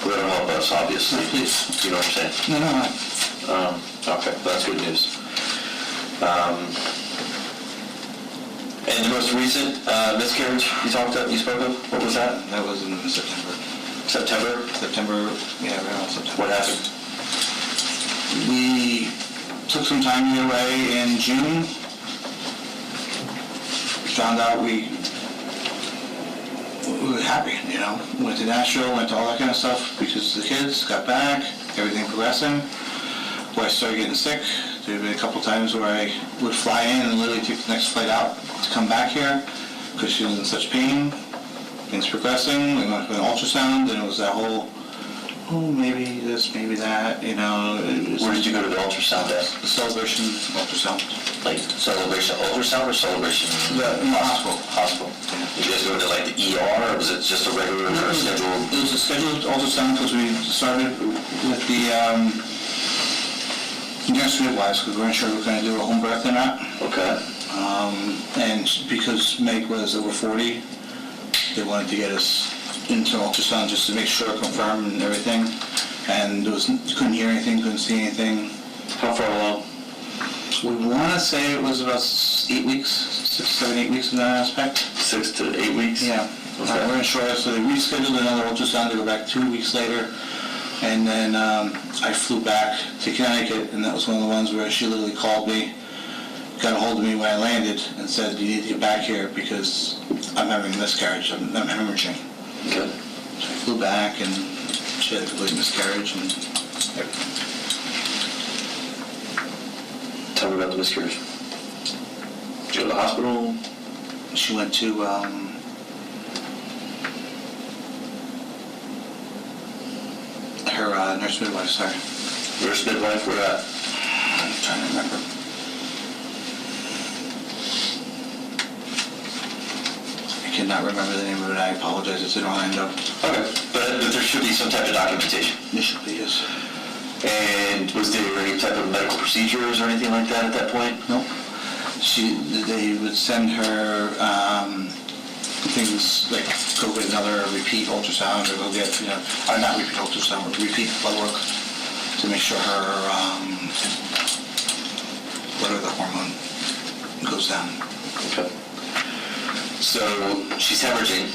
That'll help us, obviously.
Please.
You know what I'm saying?
No.
Okay, that's good news. And the most recent miscarriage you spoke of, what was that?
That was in September.
September?
Yeah, around September.
What happened?
We took some time away in June. Found out we were happy, you know. Went to Nashville, went to all that kind of stuff because the kids got back, everything progressing. Boy, I started getting sick. There had been a couple times where I would fly in and literally take the next flight out to come back here because she was in such pain. Things progressing. We went to an ultrasound, and it was that whole, maybe this, maybe that, you know.
Where did you go to the ultrasound at?
The Celebration ultrasound.
Like Celebration ultrasound or Celebration?
In the hospital.
Hospital. Did you guys go to like the ER or was it just a regular or scheduled?
It was a scheduled ultrasound because we started with the nurse midwives because we weren't sure we were going to do a home birth or not.
Okay.
And because Meg was over 40, they wanted to get us into an ultrasound just to make sure, confirm and everything. And couldn't hear anything, couldn't see anything.
How far along?
We want to say it was about 8 weeks, 6, 7, 8 weeks in that aspect.
6 to 8 weeks?
Yeah.
Okay.
We weren't sure, so they rescheduled another ultrasound to go back 2 weeks later. And then I flew back to Connecticut, and that was one of the ones where she literally called me, got a hold of me when I landed, and said, you need to get back here because I'm having a miscarriage, I'm hemorrhaging.
Okay.
So I flew back, and she had a complete miscarriage and everything.
Tell me about the miscarriage. Did you go to the hospital?
She went to her nurse midwife, sorry.
Nurse midwife, where at?
I'm trying to remember. I cannot remember the name of it. I apologize. It's in Orlando.
Okay, but there should be some type of documentation.
It should be, yes.
And was there any type of medical procedures or anything like that at that point?
Nope. They would send her things like go get another repeat ultrasound or go get, not repeat ultrasound, but repeat blood work. to make sure her, whatever the hormone goes down.
Okay. So she's hemorrhaging.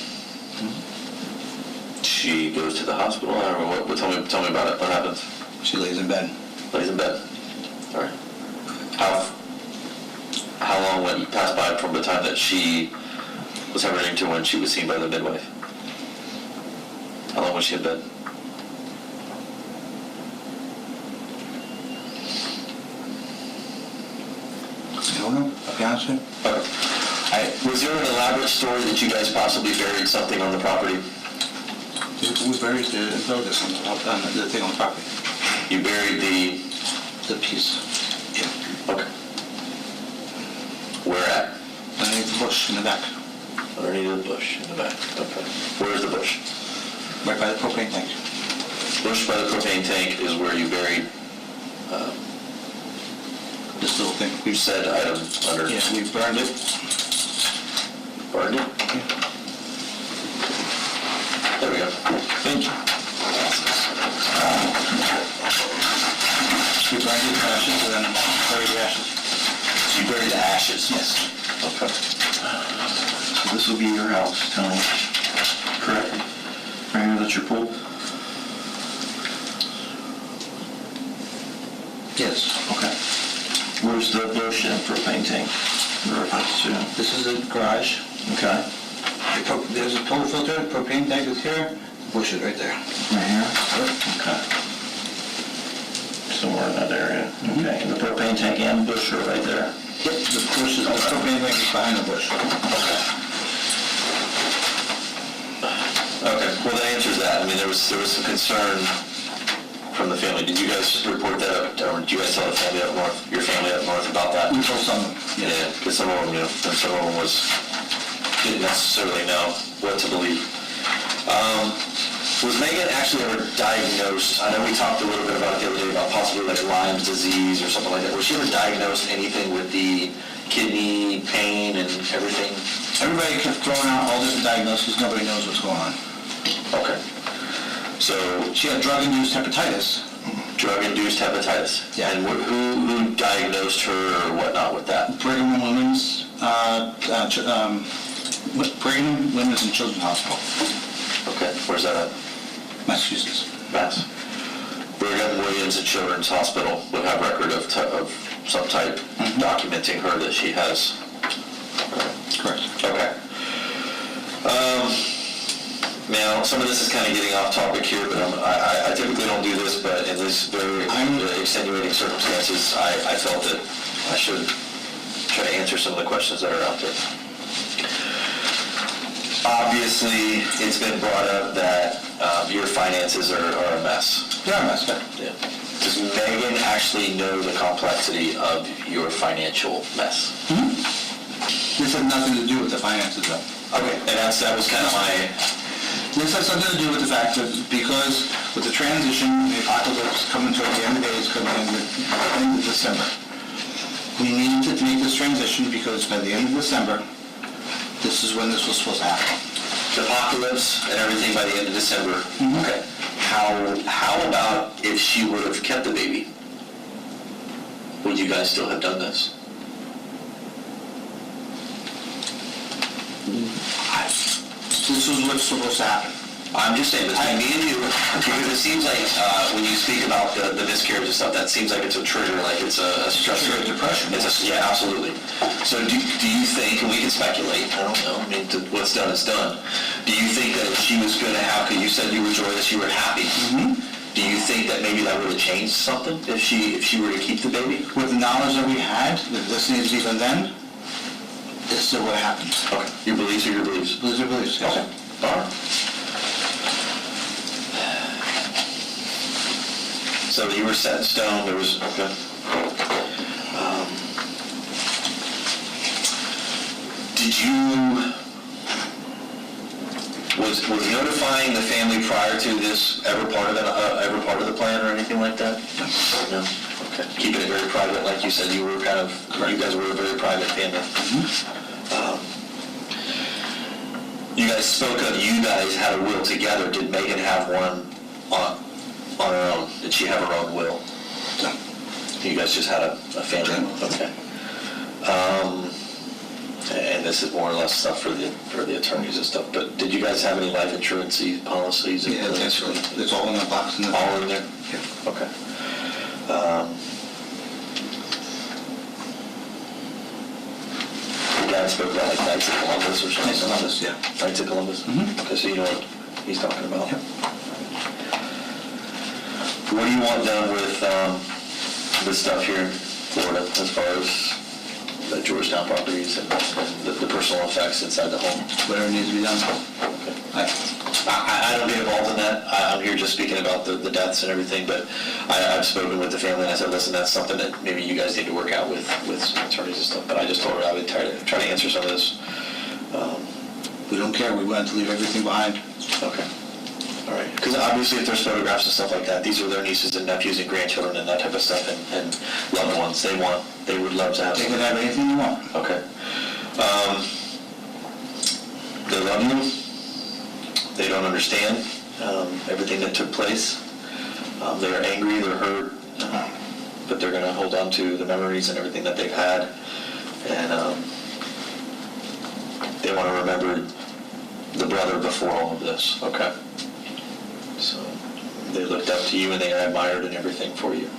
She goes to the hospital. I don't know what. Tell me about it. What happens?
She lays in bed.
Lays in bed. All right. How long went passed by from the time that she was hemorrhaging to when she was seen by the midwife? How long was she in bed?
I don't know, I'll be honest with you.
Okay. Was there an elaborate story that you guys possibly buried something on the property?
We buried the notice on the thing on the property.
You buried the...
The piece. Yeah.
Okay. Where at?
Underneath the bush in the back.
Underneath the bush in the back. Okay. Where's the bush?
Right by the propane tank.
Bush by the propane tank is where you buried,
This little thing.
you said item under...
Yeah, we burned it.
Burned it? There we go. Thank you.
We burned it, ashes, and then buried the ashes.
So you buried the ashes?
Yes.
Okay. So this will be your house, Tony. Correct? Right here, that's your pool?
Yes.
Okay. Where's the bush and propane tank?
This is the garage.
Okay.
There's a total filter, propane tank is here, bush is right there.
Right here? Okay. Somewhere in that area. Okay. And the propane tank and bush are right there?
Yep, the bush is, the propane tank is behind the bush.
Okay. Okay, well, that answers that. I mean, there was some concern from the family. Did you guys report that up, or did you guys tell the family up north, your family up north about that?
We told some,
Yeah, because some of them, didn't necessarily know what to believe. Was Megan actually ever diagnosed? I know we talked a little bit about it the other day about possibly like Lyme's disease or something like that. Was she ever diagnosed anything with the kidney pain and everything?
Everybody kept throwing out all different diagnoses, nobody knows what's going on.
Okay. So
She had drug-induced hepatitis.
drug-induced hepatitis.
Yeah.
And who diagnosed her or whatnot with that?
Brigham and Women's, Brigham, Women's and Children's Hospital,
Okay, where's that at?
Massachusetts.
Mass. Brigham Williams and Children's Hospital would have record of some type documenting her that she has.
Correct.
Okay. Now, some of this is kind of getting off topic here, but I typically don't do this, but in this very extenuating circumstances, I felt that I should try to answer some of the questions that are out there. Obviously, it's been brought up that your finances are a mess.
They're a mess, yeah.
Yeah. Does Megan actually know the complexity of your financial mess?
This had nothing to do with the finances, though.
Okay, and that was kind of my...
This has something to do with the fact that because with the transition, the apocalypse coming toward the end of the day, it's coming in the end of December. We needed to make this transition because by the end of December, this is when this was supposed to happen.
The apocalypse and everything by the end of December. Okay. How about if she would have kept the baby? Would you guys still have done this?
This was what's supposed to happen.
I'm just saying, between me and you, because it seems like when you speak about the miscarriage and stuff, that seems like it's a trigger, like it's a stressor.
Trigger depression.
Yeah, absolutely. So do you think, and we can speculate, I don't know, I mean, what's done is done. Do you think that if she was going to have, because you said you were joyous, you were happy, do you think that maybe that would have changed something if she were to keep the baby?
With the knowledge that we had, that this needs to be done then, this is what happened.
Okay. Your beliefs are your beliefs.
Beliefs are beliefs, yes.
Okay. All right. So you were set in stone, there was, okay. Did you, was notifying the family prior to this ever part of the plan or anything like that? No? Okay. Keeping it very private, like you said, you were kind of, you guys were a very private family. You guys spoke of you guys had a will together. Did Megan have one on her own? Did she have her own will?
So,
You guys just had a family?
Yeah.
Okay. And this is more or less stuff for the attorneys and stuff, but did you guys have any life insurance policies?
yeah, that's right. It's all in a box in the...
All in there?
Yeah.
Okay. Your dad spoke about like Knights of Columbus or something?
Knights of Columbus, yeah.
Knights of Columbus?
Mhm.
Okay, so you know what he's talking about?
Yep.
What do you want done with this stuff here in Florida as far as the Georgetown properties and the personal effects inside the home?
Whatever needs to be done.
Okay. I don't get involved in that. I'm here just speaking about the deaths and everything, but I've spoken with the family and I said, listen, that's something that maybe you guys need to work out with some attorneys and stuff, but I just told her I would try to answer some of this.
We don't care. We wanted to leave everything behind.
Okay. All right. Because obviously if there's photographs and stuff like that, these are their nieces and nephews and grandchildren and that type of stuff and loved ones they would love to have.
They can have anything they want.
Okay. They love you. They don't understand everything that took place. They're angry, they're hurt, but they're going to hold on to the memories and everything that they've had. And they want to remember the brother before all of this. Okay. So they looked up to you and they admired and everything for you.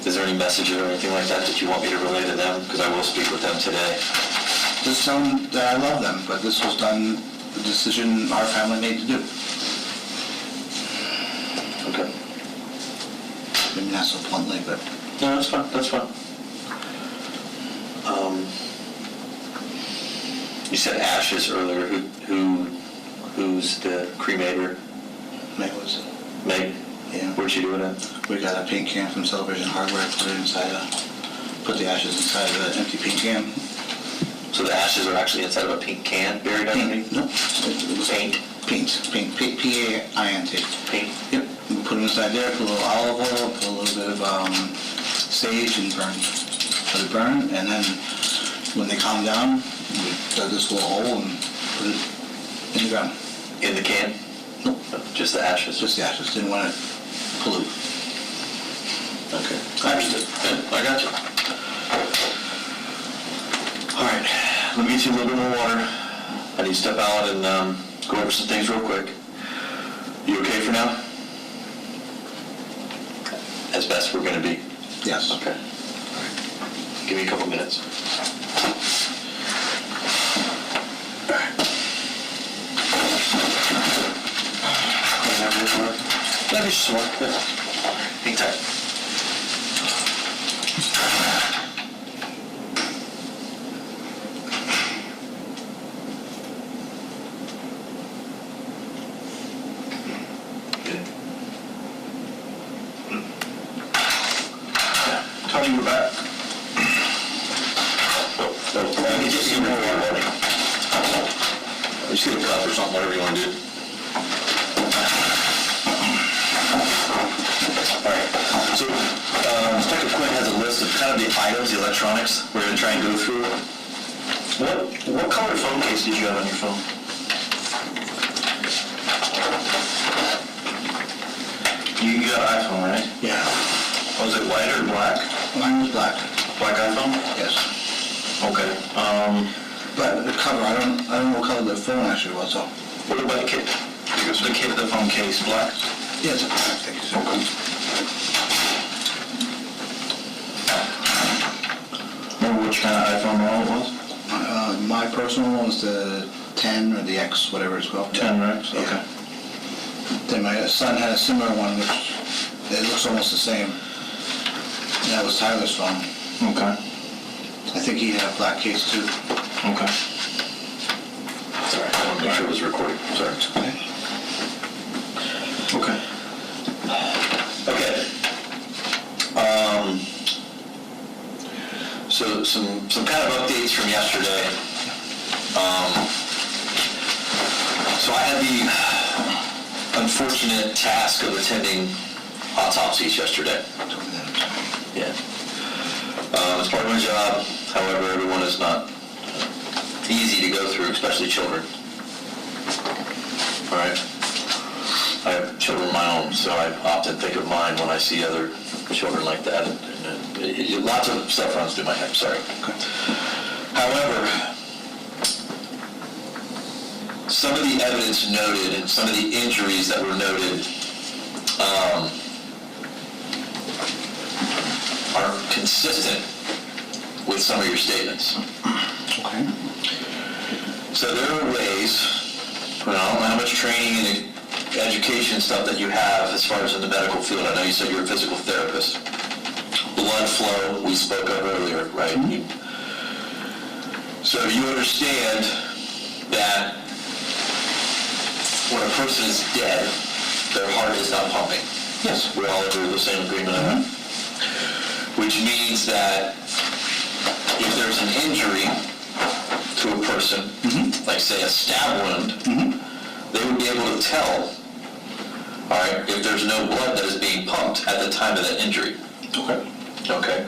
Is there any messages or anything like that you want me to relay to them? Because I will speak with them today.
Just tell them that I love them, but this was done, the decision our family made to do.
Okay.
Maybe not so bluntly, but...
No, that's fine. That's fine. You said ashes earlier. Who's the cremator?
Meg was...
Meg?
Yeah.
Where'd she do it at?
We got a paint can from Celebration Hardware, put the ashes inside of an empty paint can.
So the ashes are actually inside of a pink can buried underneath?
No, it was
Paint?
Paint, P-A-I-N-T.
Paint?
Yep, we put them inside there, put a little olive oil, put a little bit of sage and burn. Let it burn, and then when they calm down, we dug this little hole and put it in the ground.
In the can?
Nope,
Just the ashes?
just the ashes, didn't want to pollute.
Okay. I understood. Good. I got you. All right. Let me get you a little bit more water. I need to step out and go over some things real quick. You okay for now? As best we're going to be?
Yes.
Okay. All right. Give me a couple minutes. Maybe just one. Hang tight. Tony, we're back. Let me just see more water. Just get a cup or something, whatever you want to do. All right. So, Detective Quinn has a list of kind of the items, the electronics we're going to try and go through. What color phone case did you have on your phone? You got an iPhone, right?
Yeah.
Was it white or black?
Mine was black.
Black iPhone?
Yes.
Okay.
But the cover, I don't know what color the phone actually was, so.
What about the kit? The kit of the phone case, black?
Yeah, it's a black, thank you, sir.
Remember which kind of iPhone model it was?
My personal one was the 10 or the X, whatever it's called.
10 Rex?
Yeah.
Okay.
Then my son had a similar one, which it looks almost the same. And that was Tyler's phone.
Okay.
I think he had a black case too.
Okay. Sorry, I want to make sure it was recording. Sorry.
Okay.
Okay. So some kind of updates from yesterday. So I had the unfortunate task of attending autopsies yesterday. Yeah. It's part of my job. However, everyone is not easy to go through, especially children. All right. I have children of my own, so I often think of mine when I see other children like that. Lots of stuff runs through my head, sorry. However, some of the evidence noted and some of the injuries that were noted are consistent with some of your statements.
Okay.
So there are ways, I don't know how much training and education stuff that you have as far as in the medical field. I know you said you're a physical therapist. Blood flow, we spoke of earlier, right? So you understand that when a person is dead, their heart is not pumping.
Yes.
We're all under the same agreement on that. Which means that if there's an injury to a person, like say a stab wound, they would be able to tell, all right, if there's no blood that is being pumped at the time of that injury.
Okay.
Okay?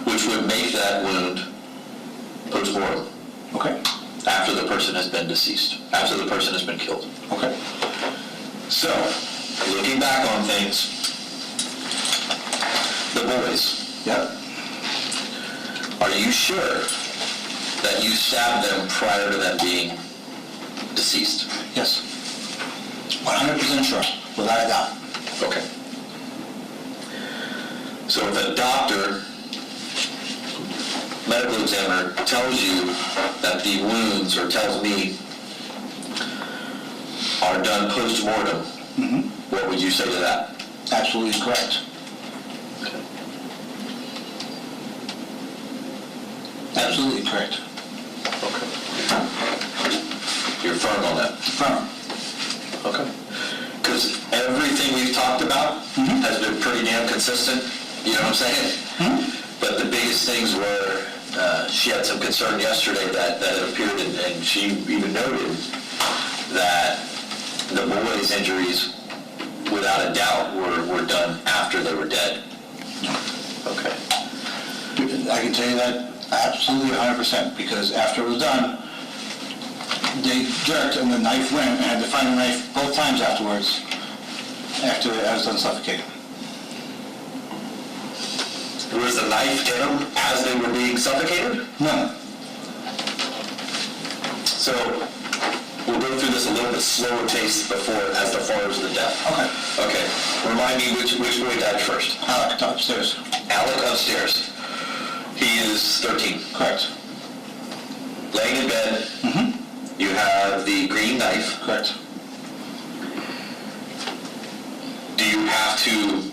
Which would make that wound post-mortem.
Okay.
After the person has been deceased, after the person has been killed.
Okay.
So, looking back on things, the boys,
Yep.
are you sure that you stabbed them prior to them being deceased?
Yes. 100% sure, without a doubt.
Okay. So if a doctor, medical examiner, tells you that the wounds, or tells me, are done post-mortem, what would you say to that?
Absolutely correct. Absolutely correct.
Okay. You're firm on that?
Firm.
Okay. Because everything we've talked about has been pretty damn consistent, you know what I'm saying? But the biggest things were, she had some concern yesterday that it appeared, and she even noted that the boys' injuries, without a doubt, were done after they were dead. Okay.
I can tell you that absolutely 100%, because after it was done, they jerked and the knife went, and I had to find the knife both times afterwards, after I was done suffocating.
Was the knife in them as they were being suffocated?
No.
So, we'll go through this a little bit slower pace before, as far as the death.
Okay.
Okay. Remind me which boy died first.
Alec, upstairs.
Alec upstairs. He is 13.
Correct.
Laying in bed. You have the green knife.
Correct.
Do you have to,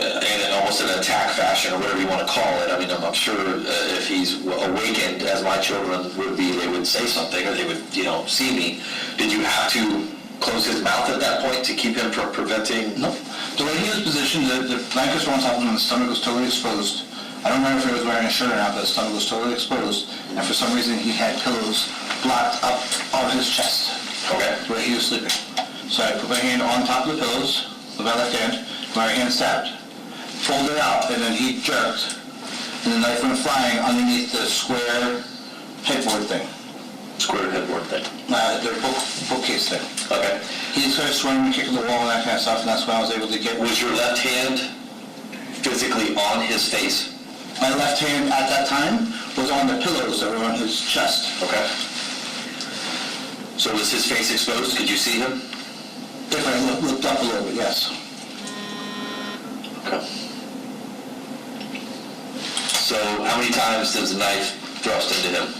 in almost an attack fashion, or whatever you want to call it, I mean, I'm sure if he's awakened, as my children would be, they would say something, or they would, see me. Did you have to close his mouth at that point to keep him from preventing?
Nope. The way he was positioned, the blankets were on top of him, and the stomach was totally exposed. I don't remember if he was wearing a shirt or not, but his stomach was totally exposed, and for some reason he had pillows blocked up on his chest,
Okay.
where he was sleeping. So I put my hand on top of the pillows with my left hand, my right hand stabbed, pulled it out, and then he jerked, and the knife went flying underneath the square headboard thing,
Square headboard thing.
the bookcase thing.
Okay.
He started swinging and kicking the wall and that kind of stuff, and that's when I was able to get...
Was your left hand physically on his face?
My left hand at that time was on the pillows that were on his chest.
Okay. So was his face exposed? Could you see him?
If I looked up a little bit, yes.
Okay. So how many times does the knife thrust into him?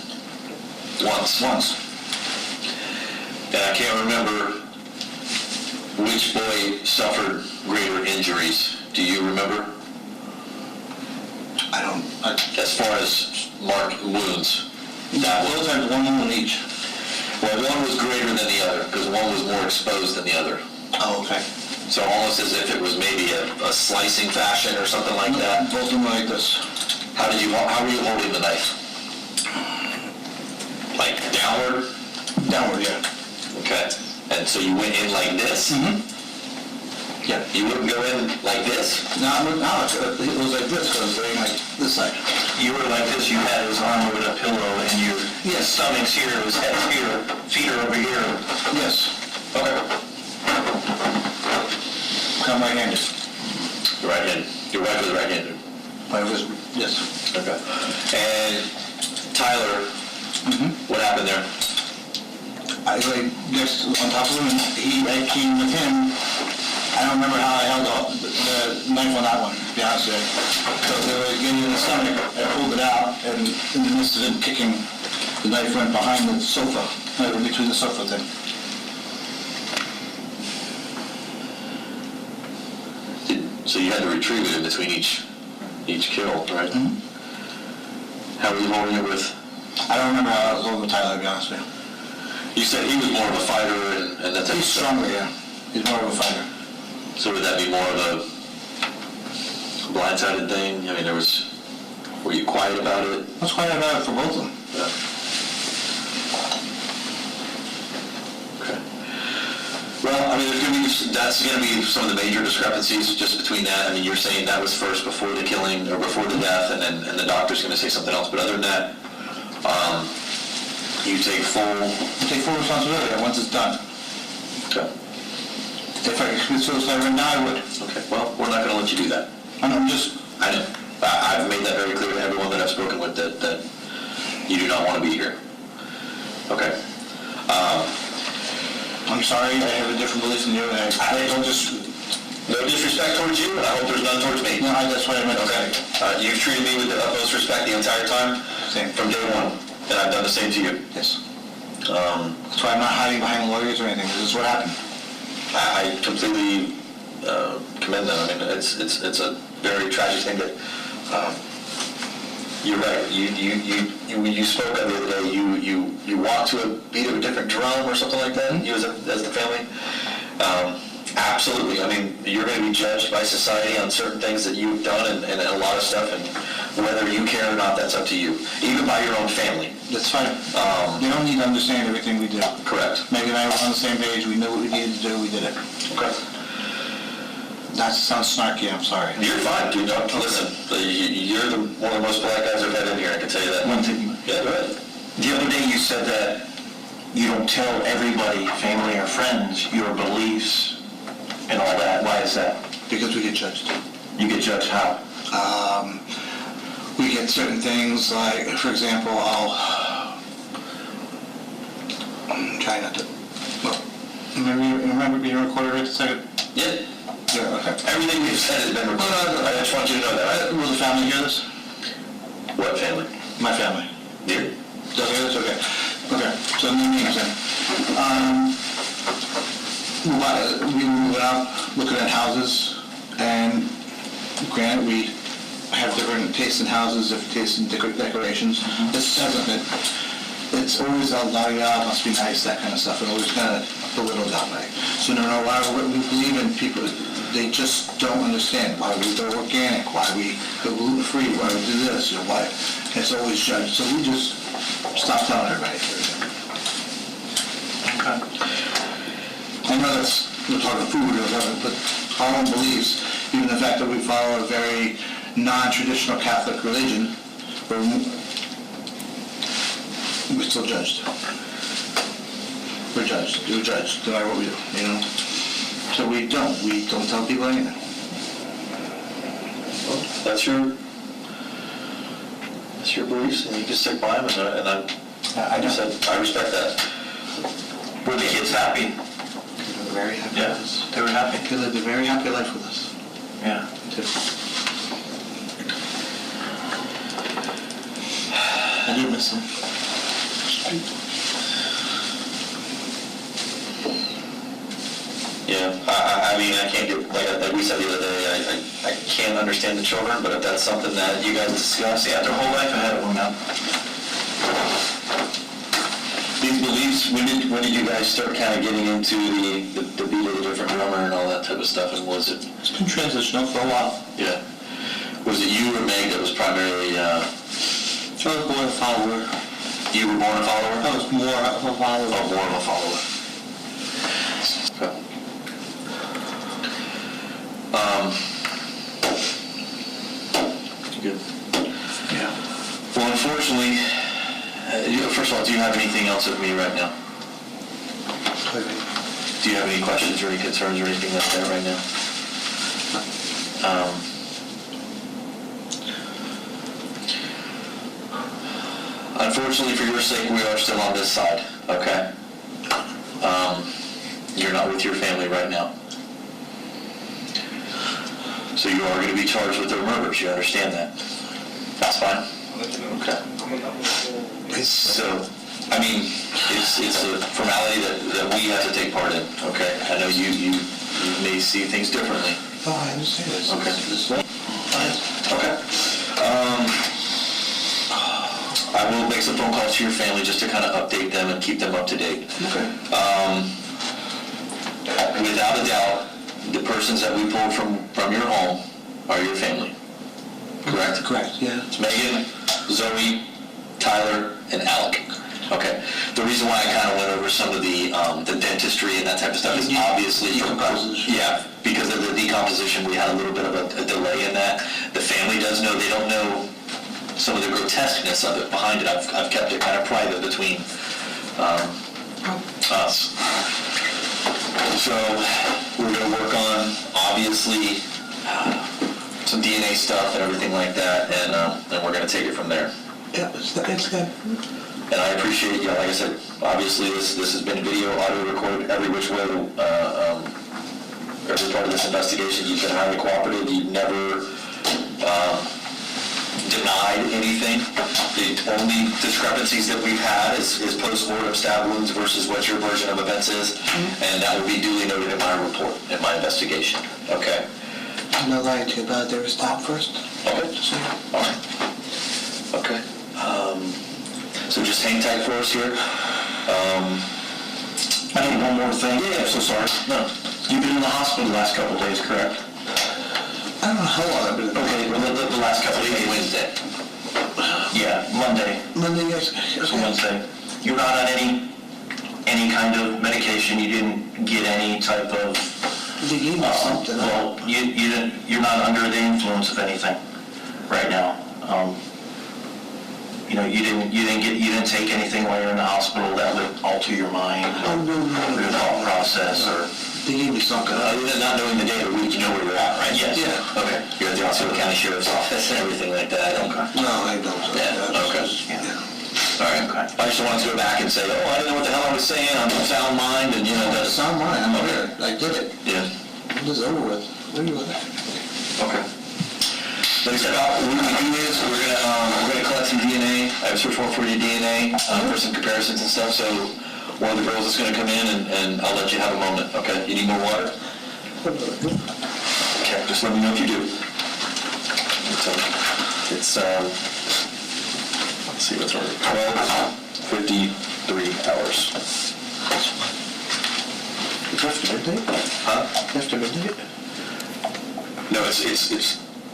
Once.
Once.
And I can't remember which boy suffered greater injuries. Do you remember?
I don't...
As far as marked wounds?
Those are one wound each.
Well, one was greater than the other, because one was more exposed than the other.
Oh, okay.
So almost as if it was maybe a slicing fashion or something like that.
Both of them were like this.
How were you holding the knife? Like downward?
Downward, yeah.
Okay. And so you went in like this?
Yeah.
You wouldn't go in like this?
No, it was like this, because I was laying like this side.
You were like this, you had his arm over the pillow, and your stomach's here, his head's here, feet are over here.
Yes.
Okay.
right-handed.
Right-handed. Your wife was right-handed.
I was, yes.
Okay. And Tyler, what happened there?
I lay next on top of him, and I came with him. I don't remember how I held the knife on that one, to be honest with you. So they were getting in the stomach, I pulled it out, and in the midst of him kicking, the knife went behind the sofa, right in between the sofa thing.
So you had to retrieve it in between each kill, right? How were you holding it with?
I don't remember how I was holding Tyler, to be honest with you.
You said he was more of a fighter and that's
He's stronger, yeah. He's more of a fighter.
So would that be more of a blindsided thing? I mean, were you quiet about it?
I was quiet about it for both of them.
Yeah. Okay. Well, I mean, that's going to be some of the major discrepancies just between that. I mean, you're saying that was first before the killing or before the death, and the doctor's going to say something else. But other than that, you take full
responsibility once it's done.
Okay.
If I could commit suicide right now, I would.
Okay. Well, we're not going to let you do that.
I'm
I know. I've made that very clear to everyone that I've spoken with that you do not want to be here. Okay.
I'm sorry, I have a different belief than you, and I don't just...
No disrespect towards you, and I hope there's none towards me.
No, that's what I meant to say.
You've treated me with the utmost respect the entire time.
Same.
From day one, and I've done the same to you.
Yes. That's why I'm not hiding behind lawyers or anything. This is what happened.
I completely commend them. I mean, it's a very tragic thing that you're right. You spoke the other day. You walked to a beat of a different drum or something like that. You as the family. Absolutely. I mean, you're going to be judged by society on certain things that you've done and a lot of stuff, and whether you care or not, that's up to you. Even by your own family.
That's fine. They don't need to understand everything we do.
Correct.
Megan and I were on the same page. We knew what we needed to do. We did it.
Okay.
That sounds snarky. I'm sorry.
You're fine, dude. No, listen, you're one of the most polite guys I've had in here, I can tell you that.
One thing.
Yeah, go ahead.
The other day you said that you don't tell everybody, family or friends, your beliefs and all that. Why is that?
Because we get judged.
You get judged how?
We get certain things like, for example, I'm trying not to... Well, remember being recorded right this second?
Yeah.
Yeah, okay.
Everything you've said has been recorded. I just want you to know that.
Will the family hear this?
What family?
My family.
You?
Does it hear this? Okay. Okay, so no names then. We went out looking at houses, and granted, we have different tastes in houses, different tastes in decorations. This hasn't been, it's always la-di-da, must be nice, that kind of stuff, and always kind of belittled that way. So no matter what we believe in, people, they just don't understand why we go organic, why we go gluten-free, why we do this, why it's always judged. So we just stop telling everybody. Okay. I know that's, we're talking food or whatever, but our own beliefs, even the fact that we follow a very non-traditional Catholic religion, we're still judged. We're judged no matter what we do, you know? So we don't tell people anything.
Well, that's your beliefs, and you can stick by them, and I respect that. Were the kids happy?
They were very happy
Yeah,
with us.
they were happy.
They lived a very happy life with us,
Yeah.
too. I do miss them.
Yeah, I mean, I can't get, like we said the other day, I can't understand the children, but if that's something that you guys discuss, they have their whole life ahead of them now. These beliefs, when did you guys start kind of getting into the beat of the different drummer and all that type of stuff, and was it?
It's been transitional for a while.
Yeah. Was it you or Meg that was primarily,
I was born a follower.
you were born a follower?
I was more of a follower.
Oh, more of a follower. Okay. Good.
Yeah.
Well, unfortunately, first of all, do you have anything else of me right now? Do you have any questions or any concerns or anything like that right now? Unfortunately, for your sake, we are still on this side, okay? You're not with your family right now. So you are going to be charged with their murders, you understand that? That's fine? Okay. So, I mean, it's a formality that we have to take part in, okay? I know you may see things differently.
Oh, I understand.
Okay. Okay. I will make some phone calls to your family just to kind of update them and keep them up to date.
Okay.
Without a doubt, the persons that we pulled from your home are your family. Correct?
Correct, yeah.
It's Megan, Zoe, Tyler, and Alec. Okay. The reason why I kind of went over some of the dentistry and that type of stuff is obviously...
Decomposition.
Yeah, because of the decomposition, we had a little bit of a delay in that. The family does know, they don't know some of the grotesqueness of it behind it. I've kept it kind of private between us. So we're going to work on, obviously, some DNA stuff and everything like that, and we're going to take it from there.
Yeah, it's good.
And I appreciate, like I said, obviously this has been video, audio recorded, every which way, every part of this investigation. You've been highly cooperative. You've never denied anything. The only discrepancies that we've had is post-mortem stab wounds versus what your version of events is, and that will be duly noted in my report, in my investigation. Okay?
I'm not lying to you about it. They were stopped first.
Okay. All right. Okay. So just hang tight for us here.
I need one more thing.
Yeah,
I'm so sorry.
No.
You've been in the hospital the last couple of days, correct?
I don't know how long I've been in
Okay, well, the last couple of days.
Wednesday.
Yeah, Monday.
Monday, yes.
So Wednesday. You're not on any kind of medication. You didn't get any type of...
They gave me something.
Well, you're not under the influence of anything right now. You didn't take anything while you're in the hospital that would alter your mind
Oh,
or
no.
your thought process or...
They gave me something.
Other than not knowing the day of the week, you know where you're at, right?
Yes.
Yeah.
Okay. You're at the Osceola County Sheriff's Office and everything like that. Okay.
No, I don't.
Yeah, okay.
Yeah.
All right. Okay. I just wanted to go back and say, oh, I didn't know what the hell I was saying. I'm of sound mind, and that's...
Sound mine. I'm here. I did it.
Yeah.
This is over with. What are you with?
Okay. Like I said, what we're gonna do is we're gonna collect some DNA. I have a search warrant for your DNA for some comparisons and stuff. So one of the girls is gonna come in, and I'll let you have a moment. Okay. You need more water? Okay. Just let me know if you do. It's let's see what's wrong. 12:53 hours.
It's after midnight?
Huh?
After midnight?
No, it's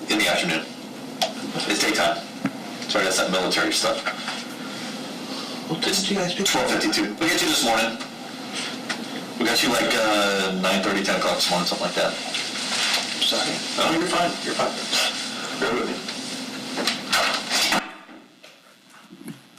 in the afternoon. It's daytime. Sorry, that's that military stuff.
What time do you guys pick?
12:52. We got you this morning. We got you like 9:30, 10 o'clock this morning, something like that.
Sorry.
No, you're fine. You're fine. Bear with me.